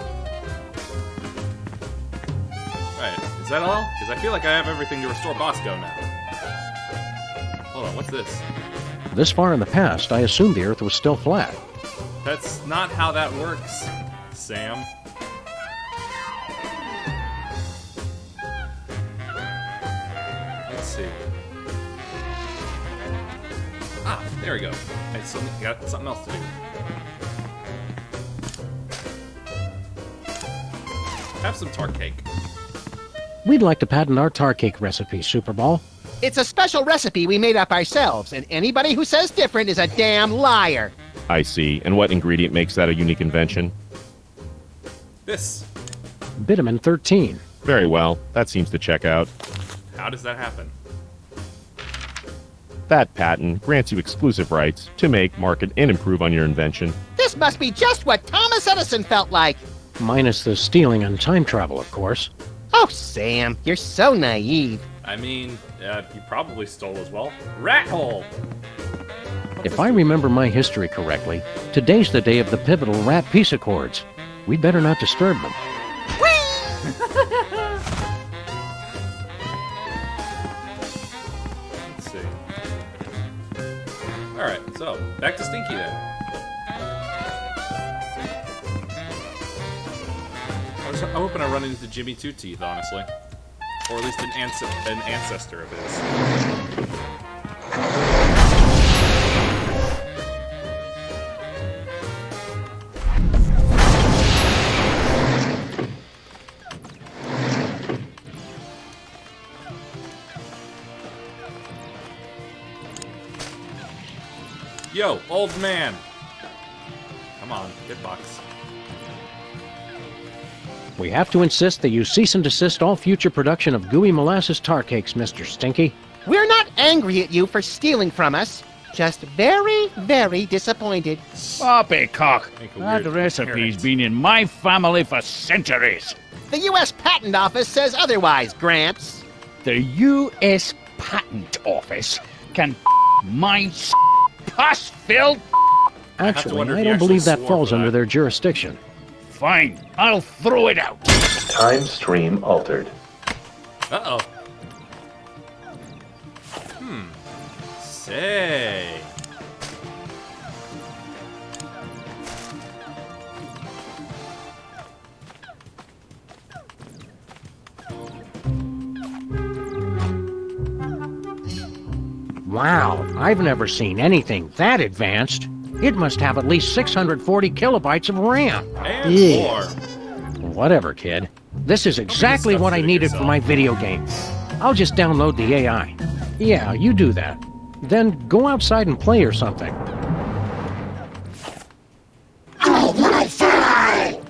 Alright, is that all? Because I feel like I have everything to restore Bosco now. Hold on, what's this? This far in the past, I assumed the Earth was still flat. That's not how that works, Sam. Let's see. Ah, there we go. I got something else to do. Have some tart cake. We'd like to patent our tar cake recipe, Superball. It's a special recipe we made up ourselves, and anybody who says different is a damn liar. I see. And what ingredient makes that a unique invention? This. Bitumen 13. Very well. That seems to check out. How does that happen? That patent grants you exclusive rights to make, market, and improve on your invention. This must be just what Thomas Edison felt like. Minus the stealing and time travel, of course. Oh, Sam, you're so naive. I mean, you probably stole as well. Rat hole! If I remember my history correctly, today's the day of the pivotal rat peace accords. We'd better not disturb them. Let's see. Alright, so, back to Stinky then. I'm hoping I run into Jimmy Two Teeth, honestly. Or at least an ancestor of his. Yo, old man. Come on, get box. We have to insist that you cease and desist all future production of gooey molasses tar cakes, Mr. Stinky. We're not angry at you for stealing from us. Just very, very disappointed. Poppycock. Make a That weird recipe's appearance. been in my family for centuries. The U.S. Patent Office says otherwise, Gramps. The U.S. Patent Office can my pus-filled. Actually, wonder if I he don't actually believe that swore falls for under that. their jurisdiction. Fine, I'll throw it out. Time stream altered. Uh-oh. Say. Wow, I've never seen anything that advanced. It must have at least 640 kilobytes of RAM. And Yeah. more. Whatever, kid. This is exactly stuff what I to it needed for yourself. my video game. I'll just download the AI. Yeah, you do that. Then go outside and play or something.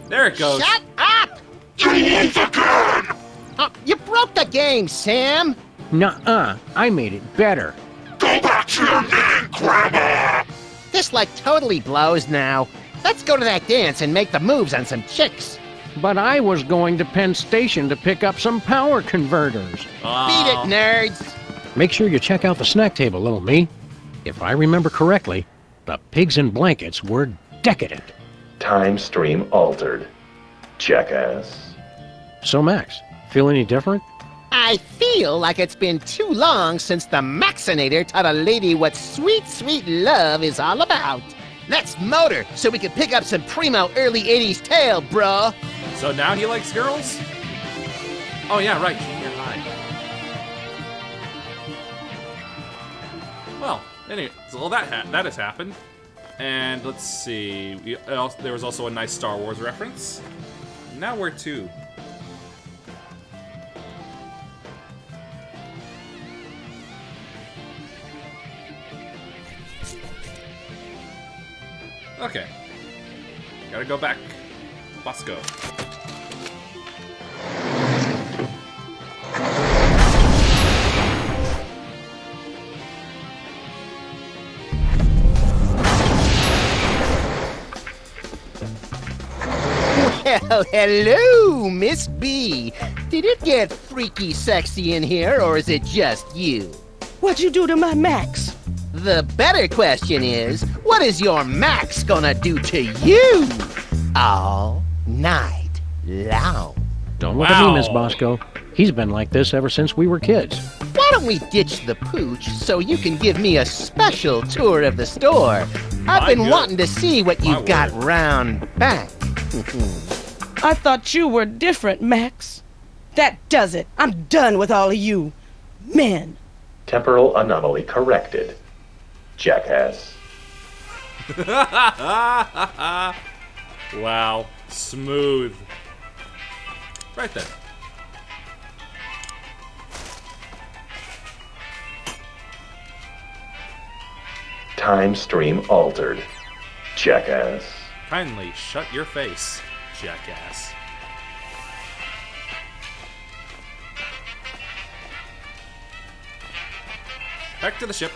There it goes. Shut up! You broke the game, Sam. Nuh-uh, I made it better. Go back to your man, Grandma! This like totally blows now. Let's go to that dance and make the moves on some chicks. But I was going to Penn Station to pick up some power converters. Beat it, nerds. Make sure you check out the snack table, little me. If I remember correctly, the pigs in blankets were decadent. Time stream altered. Jackass. So, Max, feel any different? I feel like it's been too long since the Maxinator taught a lady what sweet, sweet love is all about. Let's motor so we can pick up some primo early 80s tail, bruh. So now he likes girls? Oh yeah, right, junior high. Well, anyway, so that has happened. And let's see, there was also a nice Star Wars reference. Now where to? Okay. Gotta go back. Bosco. Well, hello, Miss B. Did it get freaky sexy in here, or is it just you? What'd you do to my Max? The better question is, what is your Max gonna do to you all night long? Don't look at me, Wow. Miss Bosco. He's been like this ever since we were kids. Why don't we ditch the pooch so you can give me a special tour of the store? I've My been good- wanting to see what my you've got word. round back. I thought you were different, Max. That does it. I'm done with all of you. Men. Temporal anomaly corrected. Jackass. Wow. Smooth. Right then. Time stream altered. Jackass. Kindly shut your face, jackass. Back to the ship.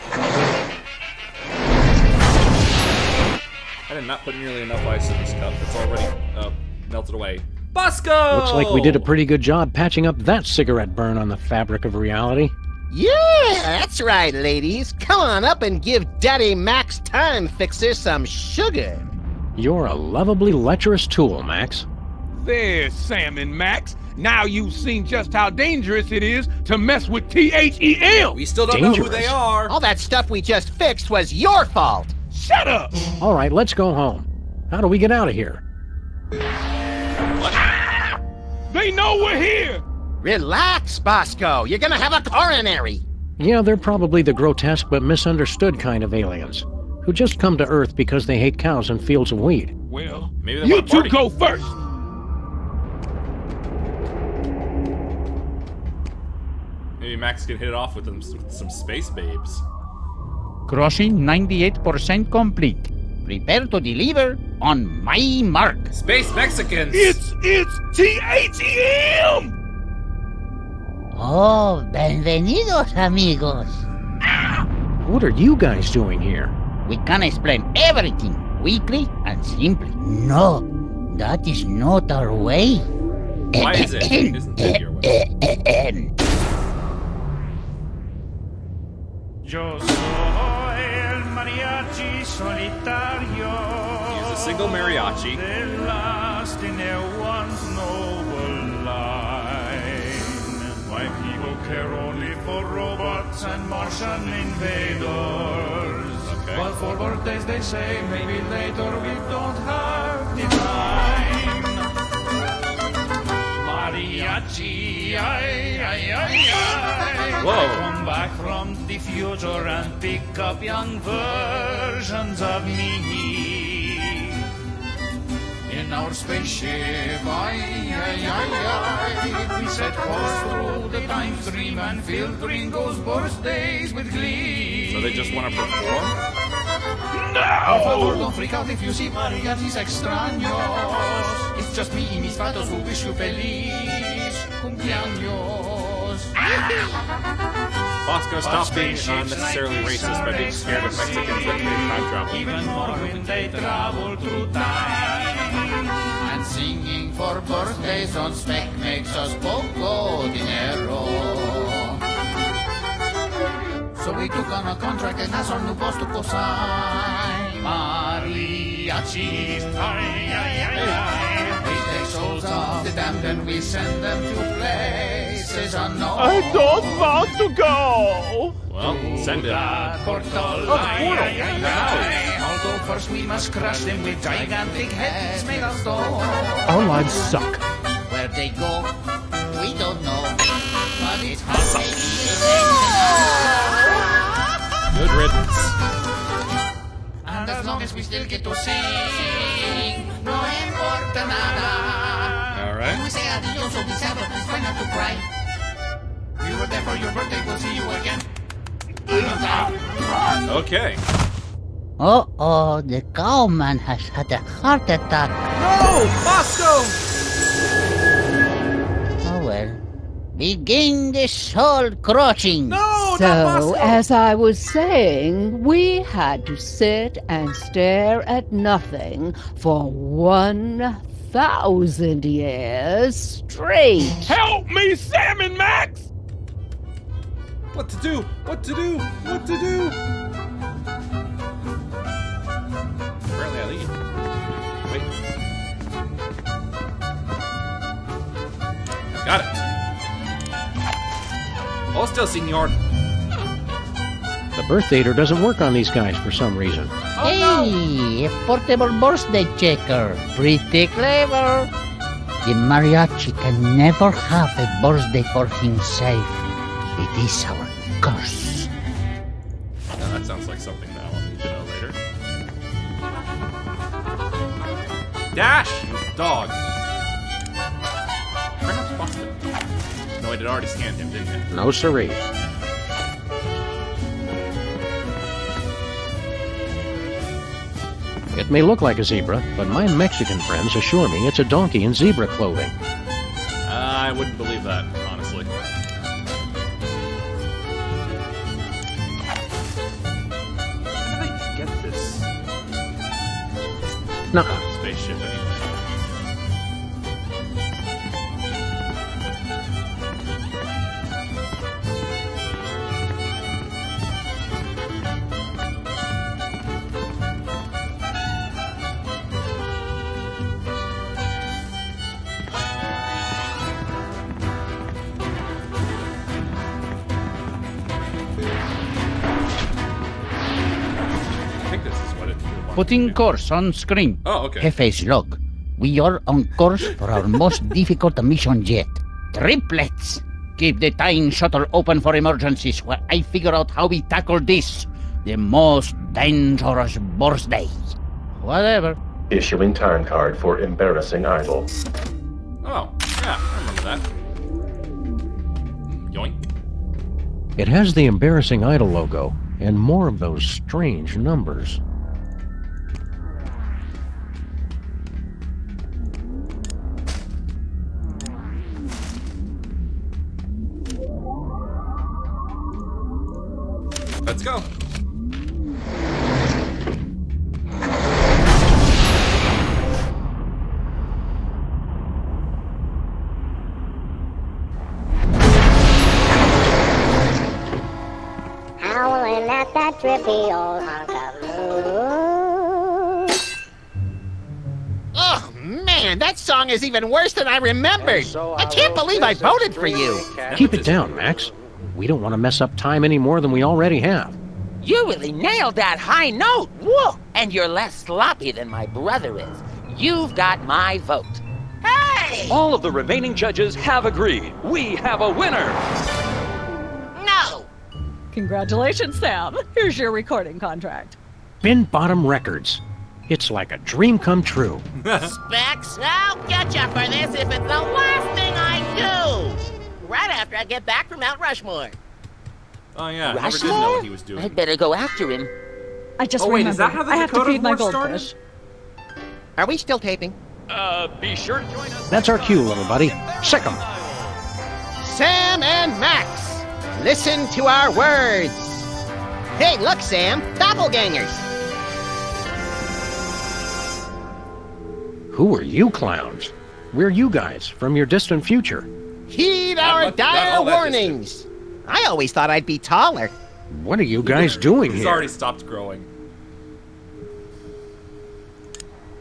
I did not put nearly enough ice in this cup. It's already melted away. Bosco! Looks like we did a pretty good job patching up that cigarette burn on the fabric of reality. Yeah, that's right, ladies. Come on up and give Daddy Max Time Fixer some sugar. You're a lovably lecherous tool, Max. There's Sam and Max. Now you've seen just how dangerous it is to mess with THEM. We still don't know who they Dangerous. are. All that stuff we just fixed was your fault. Shut up! All right, let's go home. How do we get out of here? They know we're here! Relax, Bosco. You're gonna have a coronary. Yeah, they're probably the grotesque but misunderstood kind of aliens who just come to Earth because they hate cows and fields of wheat. Well, Maybe they you want a two party. go first. Maybe Max can hit it off with some space babes. Crossing 98% complete. Prepare to deliver on my mark. Space Mexicans! It's THEM! Oh, bienvenidos, amigos. What are you guys doing here? We can explain everything quickly and simply. No, that is not our way. Why is it? Isn't it your way? Yo soy el mariachi solitario. He's a single mariachi. The last in a once noble line. My people care only for robots and Martian invaders. Okay. But for birthdays they say maybe later we don't have the time. Mariachi, ay, ay, ay, ay. Whoa. I come back from the future and pick up young versions of me. In our spaceship, ay, ay, ay, ay. We set course through the time stream and fill Ringo's birthdays with glee. So they just want to perform? Por favor, don't freak out if you see mariachis extraños. It's just me y mis vatos who wish you feliz cumpleaños. Bosco, stop being unnecessarily racist by being scared of Mexicans that can time travel. Even more when they travel through time. And singing for birthdays on spec makes us poco dinero. So we took on a contract and as our new boss to co-sign. Mariachis, ay, ay, ay, ay. We take souls of the damned and we send them to places unknown. I don't want to go. Well, send him. Although first we must crush them with gigantic heads made of stone. Our lives suck. Where they go, we don't know. But it's hard. Good riddance. And as long as we still get to sing, no importa nada. All right. When we say adios or December, please try not to cry. We were there for your birthday, we'll see you again. Okay. Uh-oh, the cowman has had a heart attack. No! Bosco! Oh well. Begin the soul crushing. No! Not So, Bosco! as I was saying, we had to sit and stare at nothing for 1,000 years straight. Help me, Sam and Max! What to do? What to do? What to do? Apparently I leave. Wait. Got it. Hostel, senor. The birth aider doesn't work on these guys for some reason. Hey, a portable birthday checker. Pretty clever. The mariachi can never have a birthday for himself. It is our curse. Now, that sounds like something that I'll need to know later. Dash, you dog. Try not to bust him. No, it had already scanned him, didn't it? No siree. It may look like a zebra, but my Mexican friends assure me it's a donkey in zebra clothing. I wouldn't believe that, honestly. How did they get this Nuh-uh. spaceship anyway? I think this is what it wanted Putting to do. course on screen. Oh, okay. Jefe's log. We are on course for our most difficult mission yet. Triplets. Keep the time shuttle open for emergencies while I figure out how we tackle this. The most dangerous birthday. Whatever. Issuing time card for embarrassing idol. Oh, yeah, I remember that. Yoink. It has the embarrassing idol logo, And more of those strange numbers. Let's go. Howling at that drippy old hunk of moon. Oh, man, that song is even worse than I remembered. I can't believe I voted for you. Keep it down, Max. We don't want to mess up time any more than we already have. You really nailed that high note. Whoa! And you're less sloppy than my brother is. You've got my vote. Hey! All of the remaining judges have agreed. We have a winner! No! Congratulations, Sam. Here's your recording contract. Bin Bottom Records. It's like a dream come true. Specs, I'll get you for this if it's the last thing I do! Right after I get back from Mount Rushmore. Oh yeah, I never did Rushmore? know what he was doing. I'd better go after him. I just wait, remembered. is that how the I have to Dakota feed my War started? goldfish. Are we still taping? Be sure to join us. That's our cue, little buddy. Sick 'em. Sam and Max, listen to our words. Hey, look, Sam, doppelgangers. Who are you clowns? We're you guys from your distant future. Heed our dire warnings. I always thought I'd be taller. What are you guys doing He's here? already stopped growing.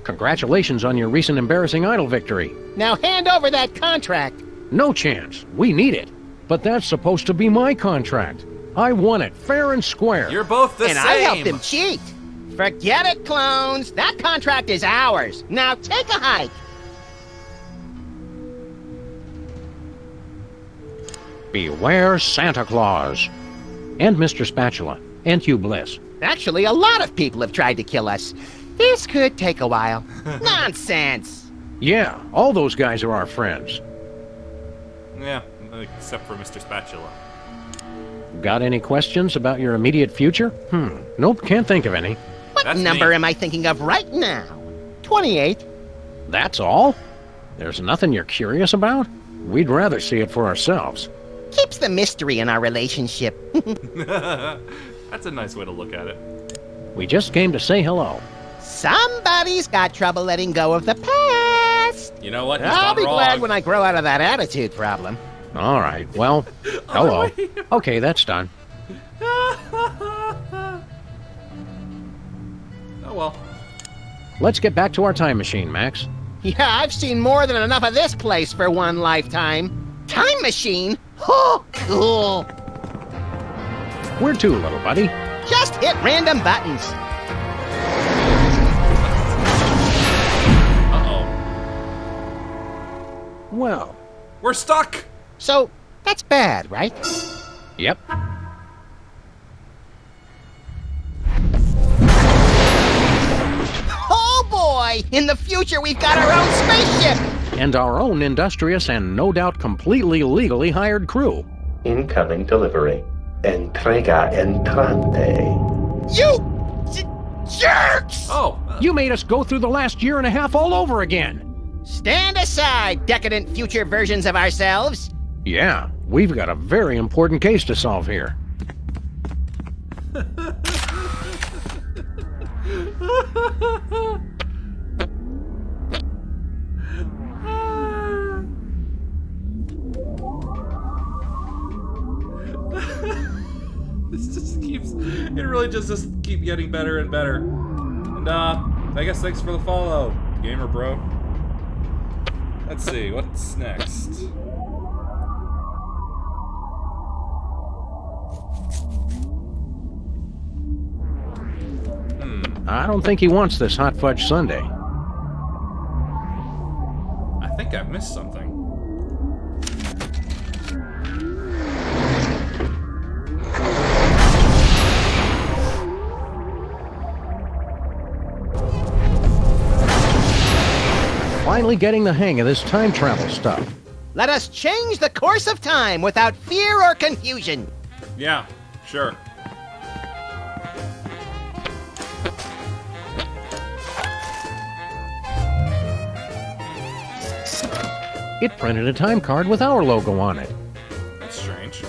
Congratulations on your recent embarrassing idol victory. Now hand over that contract. No chance. We need it. But that's supposed to be my contract. I won it fair and square. You're both the and same. I helped him cheat. Forget it, clones. That contract is ours. Now take a hike. Beware Santa Claus. And Mr. Spatula. And Hugh Bliss. Actually, a lot of people have tried to kill us. This could take a while. Nonsense. Yeah, all those guys are our friends. Yeah, except for Mr. Spatula. Got any questions about your immediate future? Nope, can't think of any. What number am I thinking of right now? 28. That's all? There's nothing you're curious about? We'd rather see it for ourselves. Keeps the mystery in our relationship. That's a nice way to look at it. We just came to say hello. Somebody's got trouble letting go of the past. You know what? He's I'll not be wrong. glad when I grow out of that attitude problem. All right, well, hello. Okay, that's done. Oh well. Let's get back to our time machine, Max. Yeah, I've seen more than enough of this place for one lifetime. Time machine? Oh, cool. Where to, little buddy? Just hit random buttons. Uh-oh. Well. We're stuck! So, that's bad, right? Yep. Oh boy! In the future, we've got our own spaceship! And our own industrious and no doubt completely legally hired crew. Incoming delivery. Entrega entrante. You jerks! Oh. You made us go through the last year and a half all over again. Stand aside, decadent future versions of ourselves. Yeah, we've got a very important case to solve here. This just keeps, it really just keep getting better and better. And I guess thanks for the follow, gamer bro. Let's see, what's next? I don't think he wants this hot fudge sundae. I think I've missed something. Finally getting the hang of this time travel stuff. Let us change the course of time without fear or confusion. Yeah, sure. It printed a time card with our logo on it. That's strange.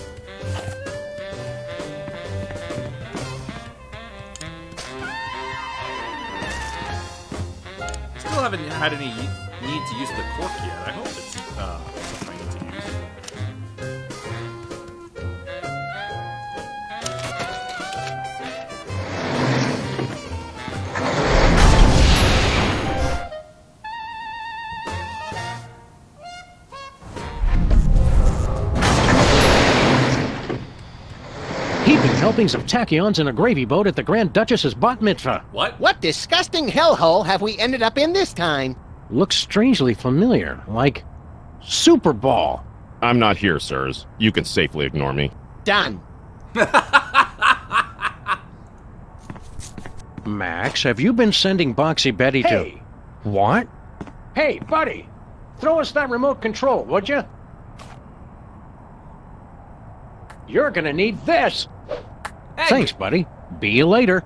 Still haven't had any need to use the cork yet. I hope it's something I need to use. Heaping helpings of tachyons in a gravy boat at the Grand Duchess's bat mitzvah. What? What disgusting hellhole have we ended up in this time? Looks strangely familiar, like Super Ball. I'm not here, sirs. You can safely ignore me. Done. Max, have you been sending Boxy Betty Hey. to... What? Hey, buddy! Throw us that remote control, would you? You're gonna need this! Hey. Thanks, buddy. Be you later.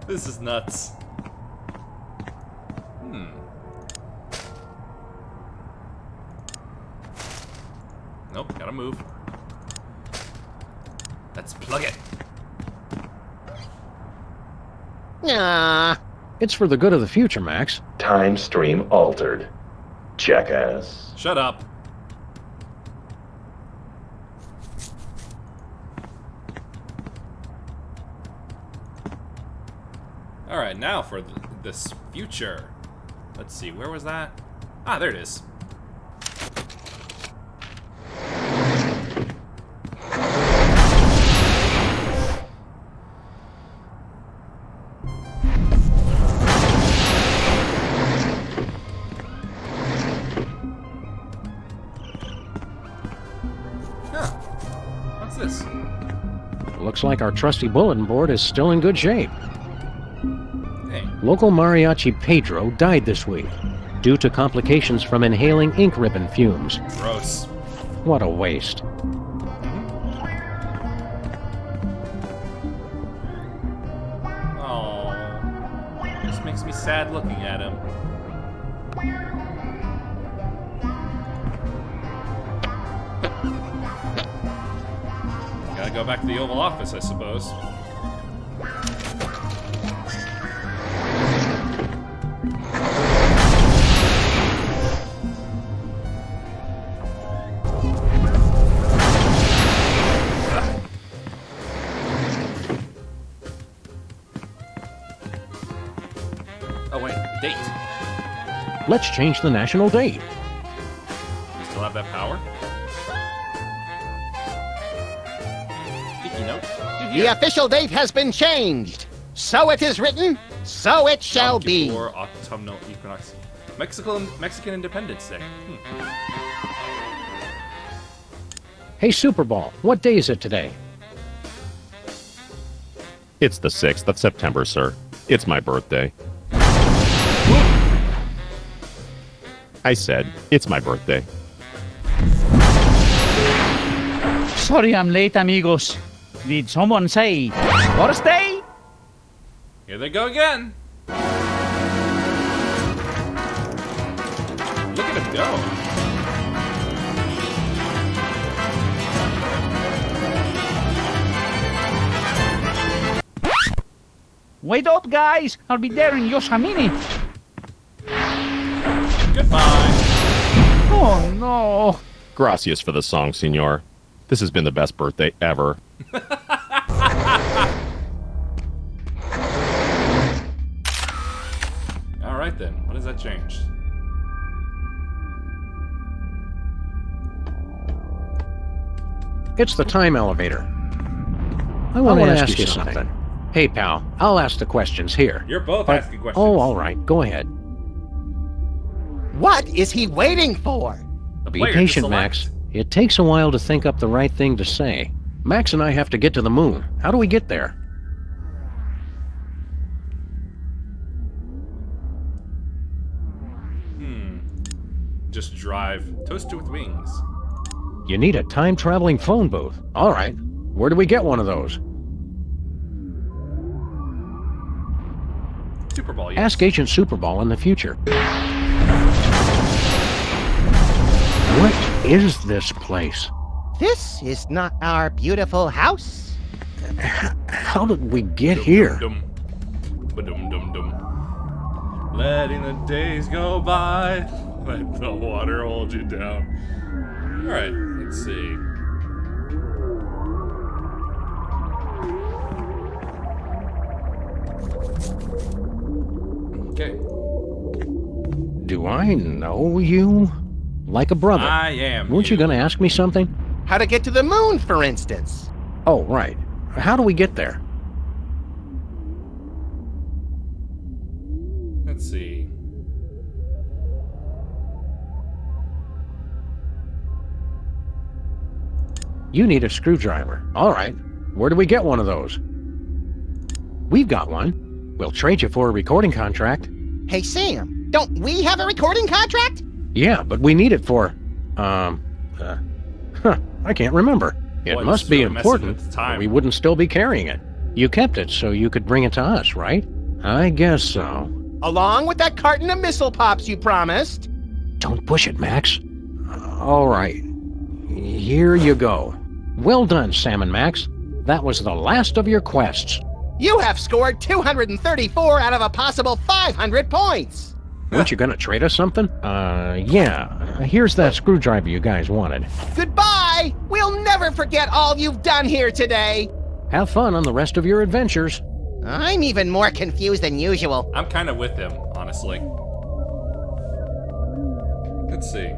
This is nuts. Nope, gotta move. Let's plug it. Ah. It's for the good of the future, Max. Time stream altered. Jackass. Shut up. Alright, now for this future. Let's see, where was that? Ah, there it is. Huh. What's this? Looks like our trusty bulletin board is still in good shape. Hey. Local mariachi Pedro died this week due to complications from inhaling ink ribbon fumes. Gross. What a waste. Oh, this makes me sad looking at him. Gotta go back to the Oval Office, I suppose. Oh wait, date. Let's change the national date. You still have that power? Sticky note. The official date has been changed. So it is written, so it shall be. Or autumnal equinox. Mexican Independence Day. Hey, Super Ball, what day is it today? It's the 6th of September, sir. It's my birthday. I said, it's my birthday. Sorry I'm late, amigos. Did someone say birthday? Here they go again. Look at him go. Wait up, guys. I'll be there in just a minute. Goodbye. Oh, no. Gracias for the song, senor. This has been the best birthday ever. Alright then, what has that changed? It's the time elevator. I want to ask you something. Hey, pal, I'll ask the questions here. You're both asking questions. Oh, all right. Go ahead. What is he waiting for? Be patient, Max. It takes a while to think up the right thing to say. Max and I have to get to the moon. How do we get there? Just drive. Toaster with wings. You need a time-traveling phone booth. All right. Where do we get one of those? Super Bowl Superball, yes. Ask Agent Superball in the future. What is this place? This is not our beautiful house. How did we get here? Ba-dum-dum-dum. Letting the days go by. Let the water hold you down. Alright, let's see. Okay. Do I know you? Like a brother. I am. Weren't you going to ask me something? How to get to the moon, for instance. Oh, right. How do we get there? Let's see. You need a screwdriver. All right. Where do we get one of those? We've got one. We'll trade you for a recording contract. Hey, Sam, don't we have a recording contract? Yeah, but we need it for, I can't remember. It Boy, must this be is really important, messing with time. or we wouldn't still be carrying it. You kept it so you could bring it to us, right? I guess so. Along with that carton of missile pops you promised. Don't push it, Max. All right. Here you go. Well done, Sam and Max. That was the last of your quests. You have scored 234 out of a possible 500 points. Weren't you gonna trade us something? Yeah. Here's that screwdriver you guys wanted. Goodbye! We'll never forget all you've done here today. Have fun on the rest of your adventures. I'm even more confused than usual. I'm kind of with him, honestly. Let's see.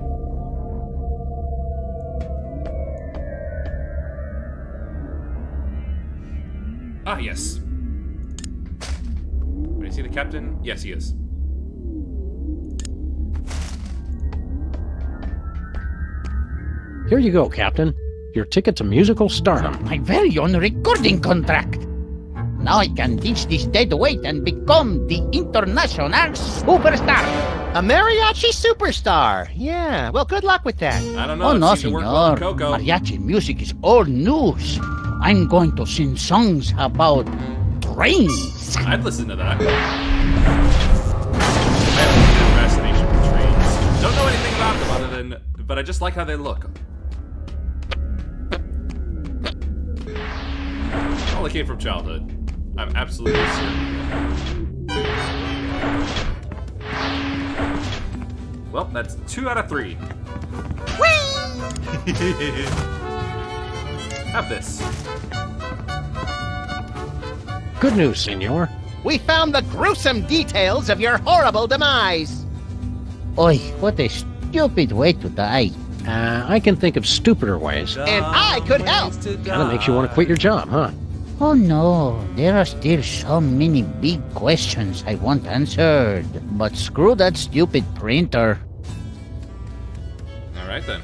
Ah, yes. Is he the captain? Yes, he is. Here you go, Captain. Your ticket to musical stardom. My very own recording contract. Now I can ditch this dead weight and become the international superstar. A mariachi superstar. Yeah, well, good luck with that. I don't know. Oh, it no, seemed to work well senor. with Coco. Mariachi music is old news. I'm going to sing songs about trains. I'd listen to that. I have a weird fascination with trains. Don't know anything about them other than, but I just like how they look. All they came from childhood. I'm absolutely certain. Well, that's 2 out of 3. Have this. Good news, senor. We found the gruesome details of your horrible demise. Oi, what a stupid way to die. I can think of stupider ways. And I could help. Kinda makes you want to quit your job, huh? Oh no, there are still so many big questions I want answered. But screw that stupid printer. Alright then.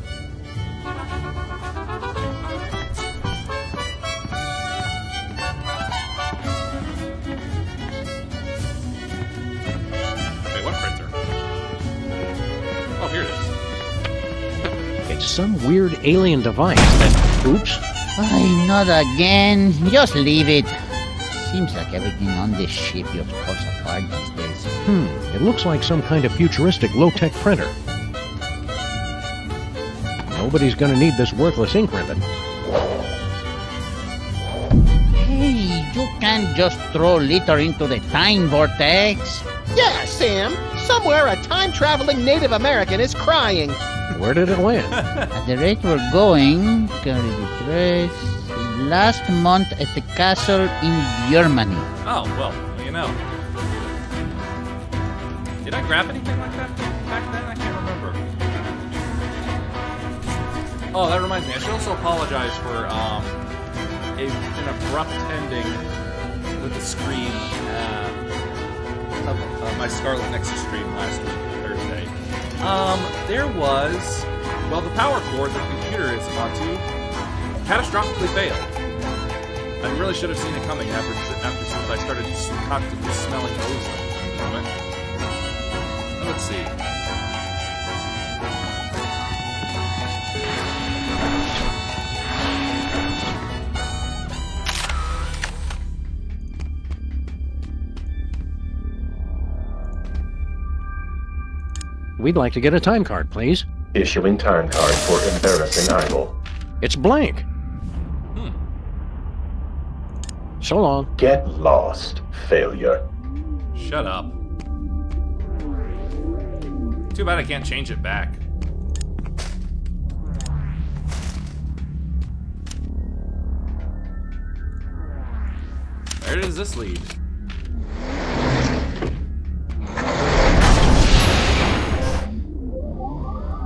Wait, what printer? Oh, here it is. It's some weird alien device that... Oops. Ay, not again. Just leave it. Seems like everything on this ship just falls apart these days. It looks like some kind of futuristic low-tech printer. Nobody's gonna need this worthless ink ribbon. Hey, you can't just throw litter into the time vortex. Yeah, Sam. Somewhere a time-traveling Native American is crying. Where did it land? At the rate we're going, carry the trace. Last month at the castle in Germany. Oh, well, you know. Did I grab anything like that back then? I can't remember. Oh, that reminds me. I should also apologize for an abrupt ending with the stream of my Scarlet Nexus stream last week, Thursday. There was, well, the power cord that the computer is onto catastrophically failed. I really should have seen it coming after since I started constantly smelling ozone from it. Let's see. We'd like to get a time card, please. Issuing time card for embarrassing idol. It's blank. So long. Get lost, failure. Shut up. Too bad I can't change it back. Where does this lead?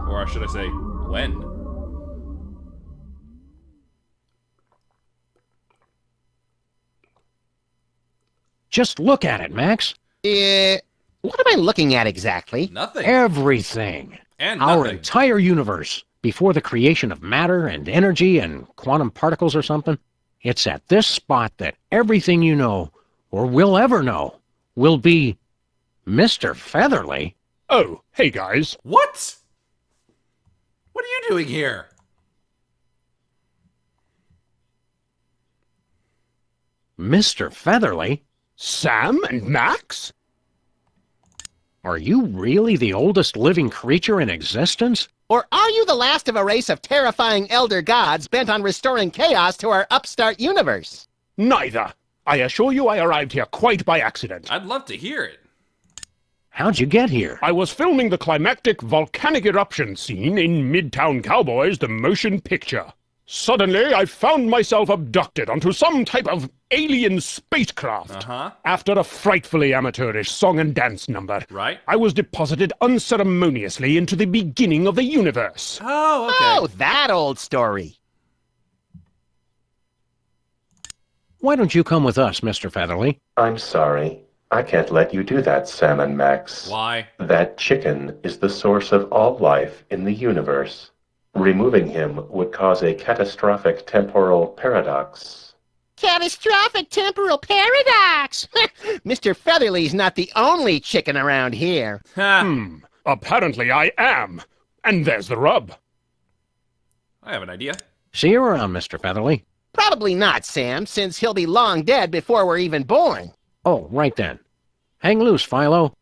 Or should I say, when? Just look at it, Max. What am I looking at exactly? Nothing. Everything. And Our nothing. entire universe, before the creation of matter and energy and quantum particles or something. It's at this spot that everything you know, or will ever know, will be Mr. Featherly. Oh, hey guys. What? What are you doing here? Mr. Featherly? Sam and Max? Are you really the oldest living creature in existence? Or are you the last of a race of terrifying elder gods bent on restoring chaos to our upstart universe? Neither. I assure you I arrived here quite by accident. I'd love to hear it. How'd you get here? I was filming the climactic volcanic eruption scene in Midtown Cowboys, the motion picture. Suddenly, I found myself abducted onto some type of alien spacecraft. After a frightfully amateurish song and dance number, I was deposited unceremoniously into the beginning of the universe. Oh, okay. Oh, that old story. Why don't you come with us, Mr. Featherly? I'm sorry. I can't let you do that, Sam and Max. Why? That chicken is the source of all life in the universe. Removing him would cause a catastrophic temporal paradox. Catastrophic temporal paradox! Mr. Featherly's not the only chicken around here. Apparently I am. And there's the rub. I have an idea. See you around, Mr. Featherly. Probably not, Sam, since he'll be long dead before we're even born. Oh, right then. Hang loose, Philo.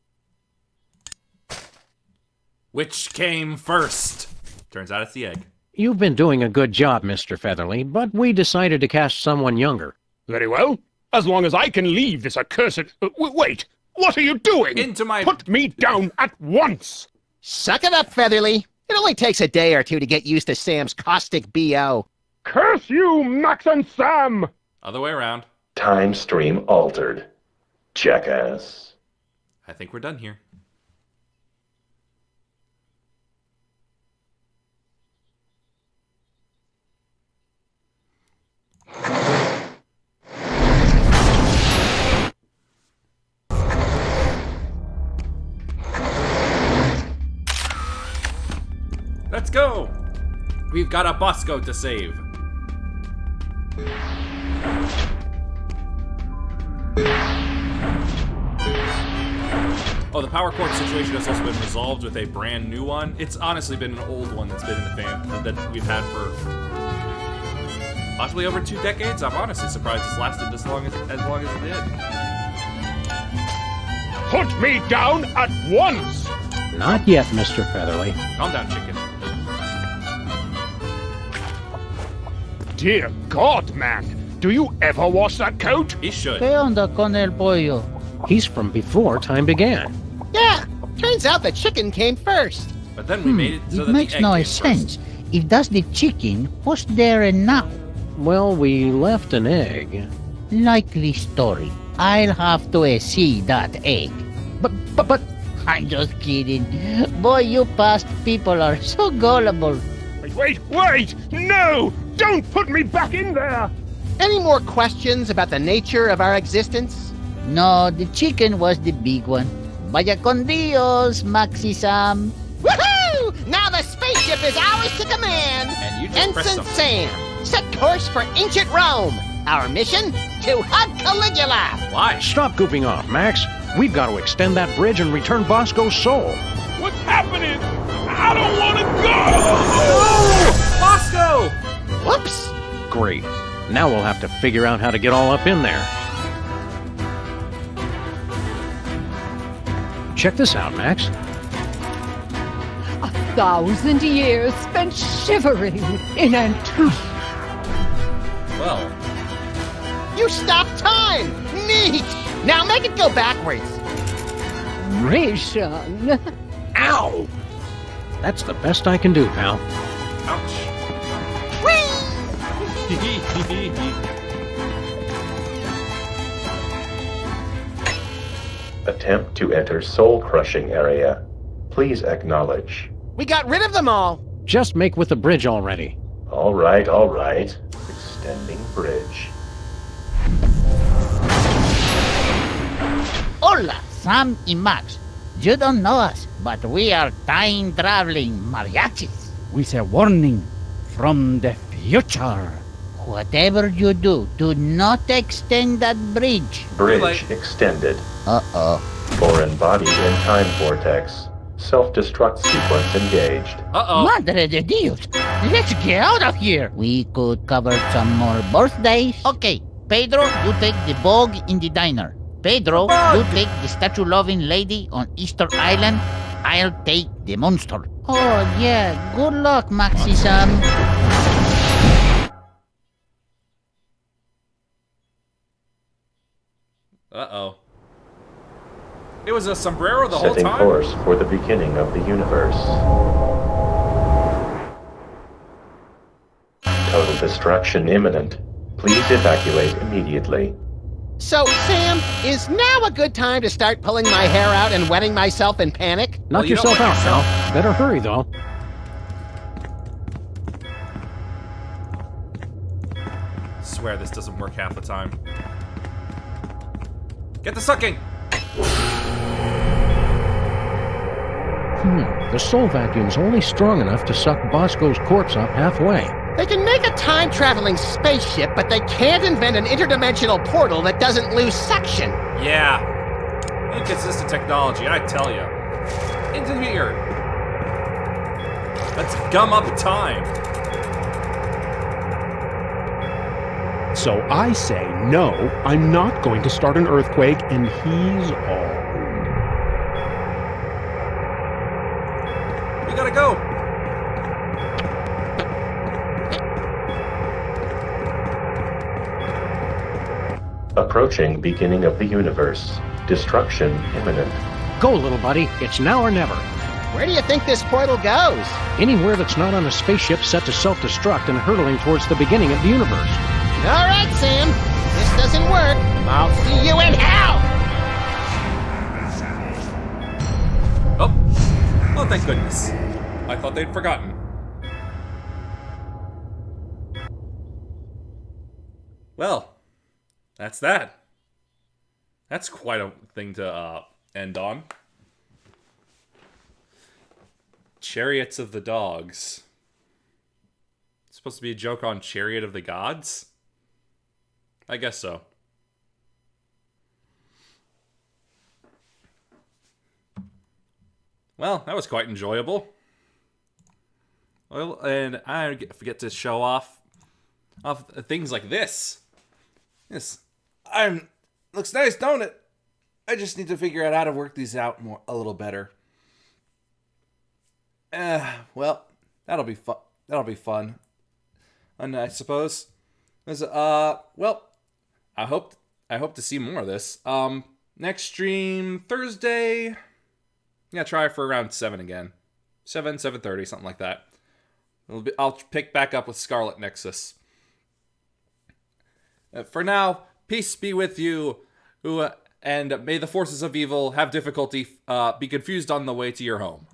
Which came first? Turns out it's the egg. You've been doing a good job, Mr. Featherly, but we decided to cast someone younger. Very well. As long as I can leave this accursed... wait! What are you doing? Into my... Put me down at once! Suck it up, Featherly. It only takes a day or two to get used to Sam's caustic B.O. Curse you, Max and Sam! Other way around. Time stream altered. Jackass. I think we're done here. Let's go! We've got a Bosco to save. Oh, the power cord situation has also been resolved with a brand new one. It's honestly been an old one that's been in the that we've had for possibly over 2 decades. I'm honestly surprised it's lasted as long as it did. Put me down at once! Not yet, Mr. Featherly. Calm down, chicken. Dear God, man! Do you ever wash that coat? He should. ¿Qué onda con el pollo? He's from before time began. Yeah, turns out the chicken came first. But then we made it so that It makes the egg no came sense. first. If that's the chicken, what's there and now? Well, we left an egg. Likely story. I'll have to see that egg. But, I'm just kidding. Boy, you past people are so gullible. Wait! No! Don't put me back in there! Any more questions about the nature of our existence? No, the chicken was the big one. Vaya con Dios, Maxi Sam. Woohoo! Now the spaceship is ours to command. And you just press Ensign something. Sam, set course for ancient Rome. Our mission? To hug Caligula. Why? Stop goofing off, Max. We've got to extend that bridge and return Bosco's soul. What's happening? I don't want to go! Bosco! Whoops. Great. Now we'll have to figure out how to get all up in there. Check this out, Max. 1,000 years spent shivering in Antush. Well. You stopped time! Neat! Now make it go backwards. Ration. Ow! That's the best I can do, pal. Ouch. Attempt to enter soul-crushing area. Please acknowledge. We got rid of them all. Just make with the bridge already. All right, all right. Extending bridge. Hola, Sam and Max. You don't know us, but we are time-traveling mariachis. With a warning from the future. Whatever you do not extend that bridge. Bridge extended. Uh-oh. Foreign body in time vortex. Self-destruct sequence engaged. Uh-oh. Madre de Dios. Let's get out of here. We could cover some more birthdays. Okay, Pedro, you take the bog in the diner. Pedro, you take the statue-loving lady on Easter Island. I'll take the monster. Oh, yeah. Good luck, Maxi Sam. Uh-oh. It was a sombrero the whole Setting time? course for the beginning of the universe. Total destruction imminent. Please evacuate immediately. So, Sam, is now a good time to start pulling my hair out and wetting myself in panic? Knock yourself out, pal. Better hurry, though. Swear this doesn't work half the time. Get the sucking! The soul vacuum's only strong enough to suck Bosco's corpse up halfway. They can make a time-traveling spaceship, but they can't invent an interdimensional portal that doesn't lose suction. Yeah. Inconsistent technology, I tell ya. Into here. Let's gum up time. So I say, no, I'm not going to start an earthquake, and he's all. We gotta go. Approaching beginning of the universe. Destruction imminent. Go, little buddy. It's now or never. Where do you think this portal goes? Anywhere that's not on a spaceship set to self-destruct and hurtling towards the beginning of the universe. All right, Sam. If this doesn't work, I'll see you in hell! Oh. Oh, thank goodness. I thought they'd forgotten. Well, that's that. That's quite a thing to end on. Chariots of the Dogs. It's supposed to be a joke on Chariot of the Gods? I guess so. Well, that was quite enjoyable. Well, and I forget to show off things like this. This, looks nice, don't it? I just need to figure out how to work these out a little better. Well, that'll be fun. That'll be fun. And I suppose. Well, I hope to see more of this. Next stream Thursday. Yeah, try for around 7 again. 7:30, something like that. I'll pick back up with Scarlet Nexus. For now, peace be with you, and may the forces of evil have difficulty be confused on the way to your home.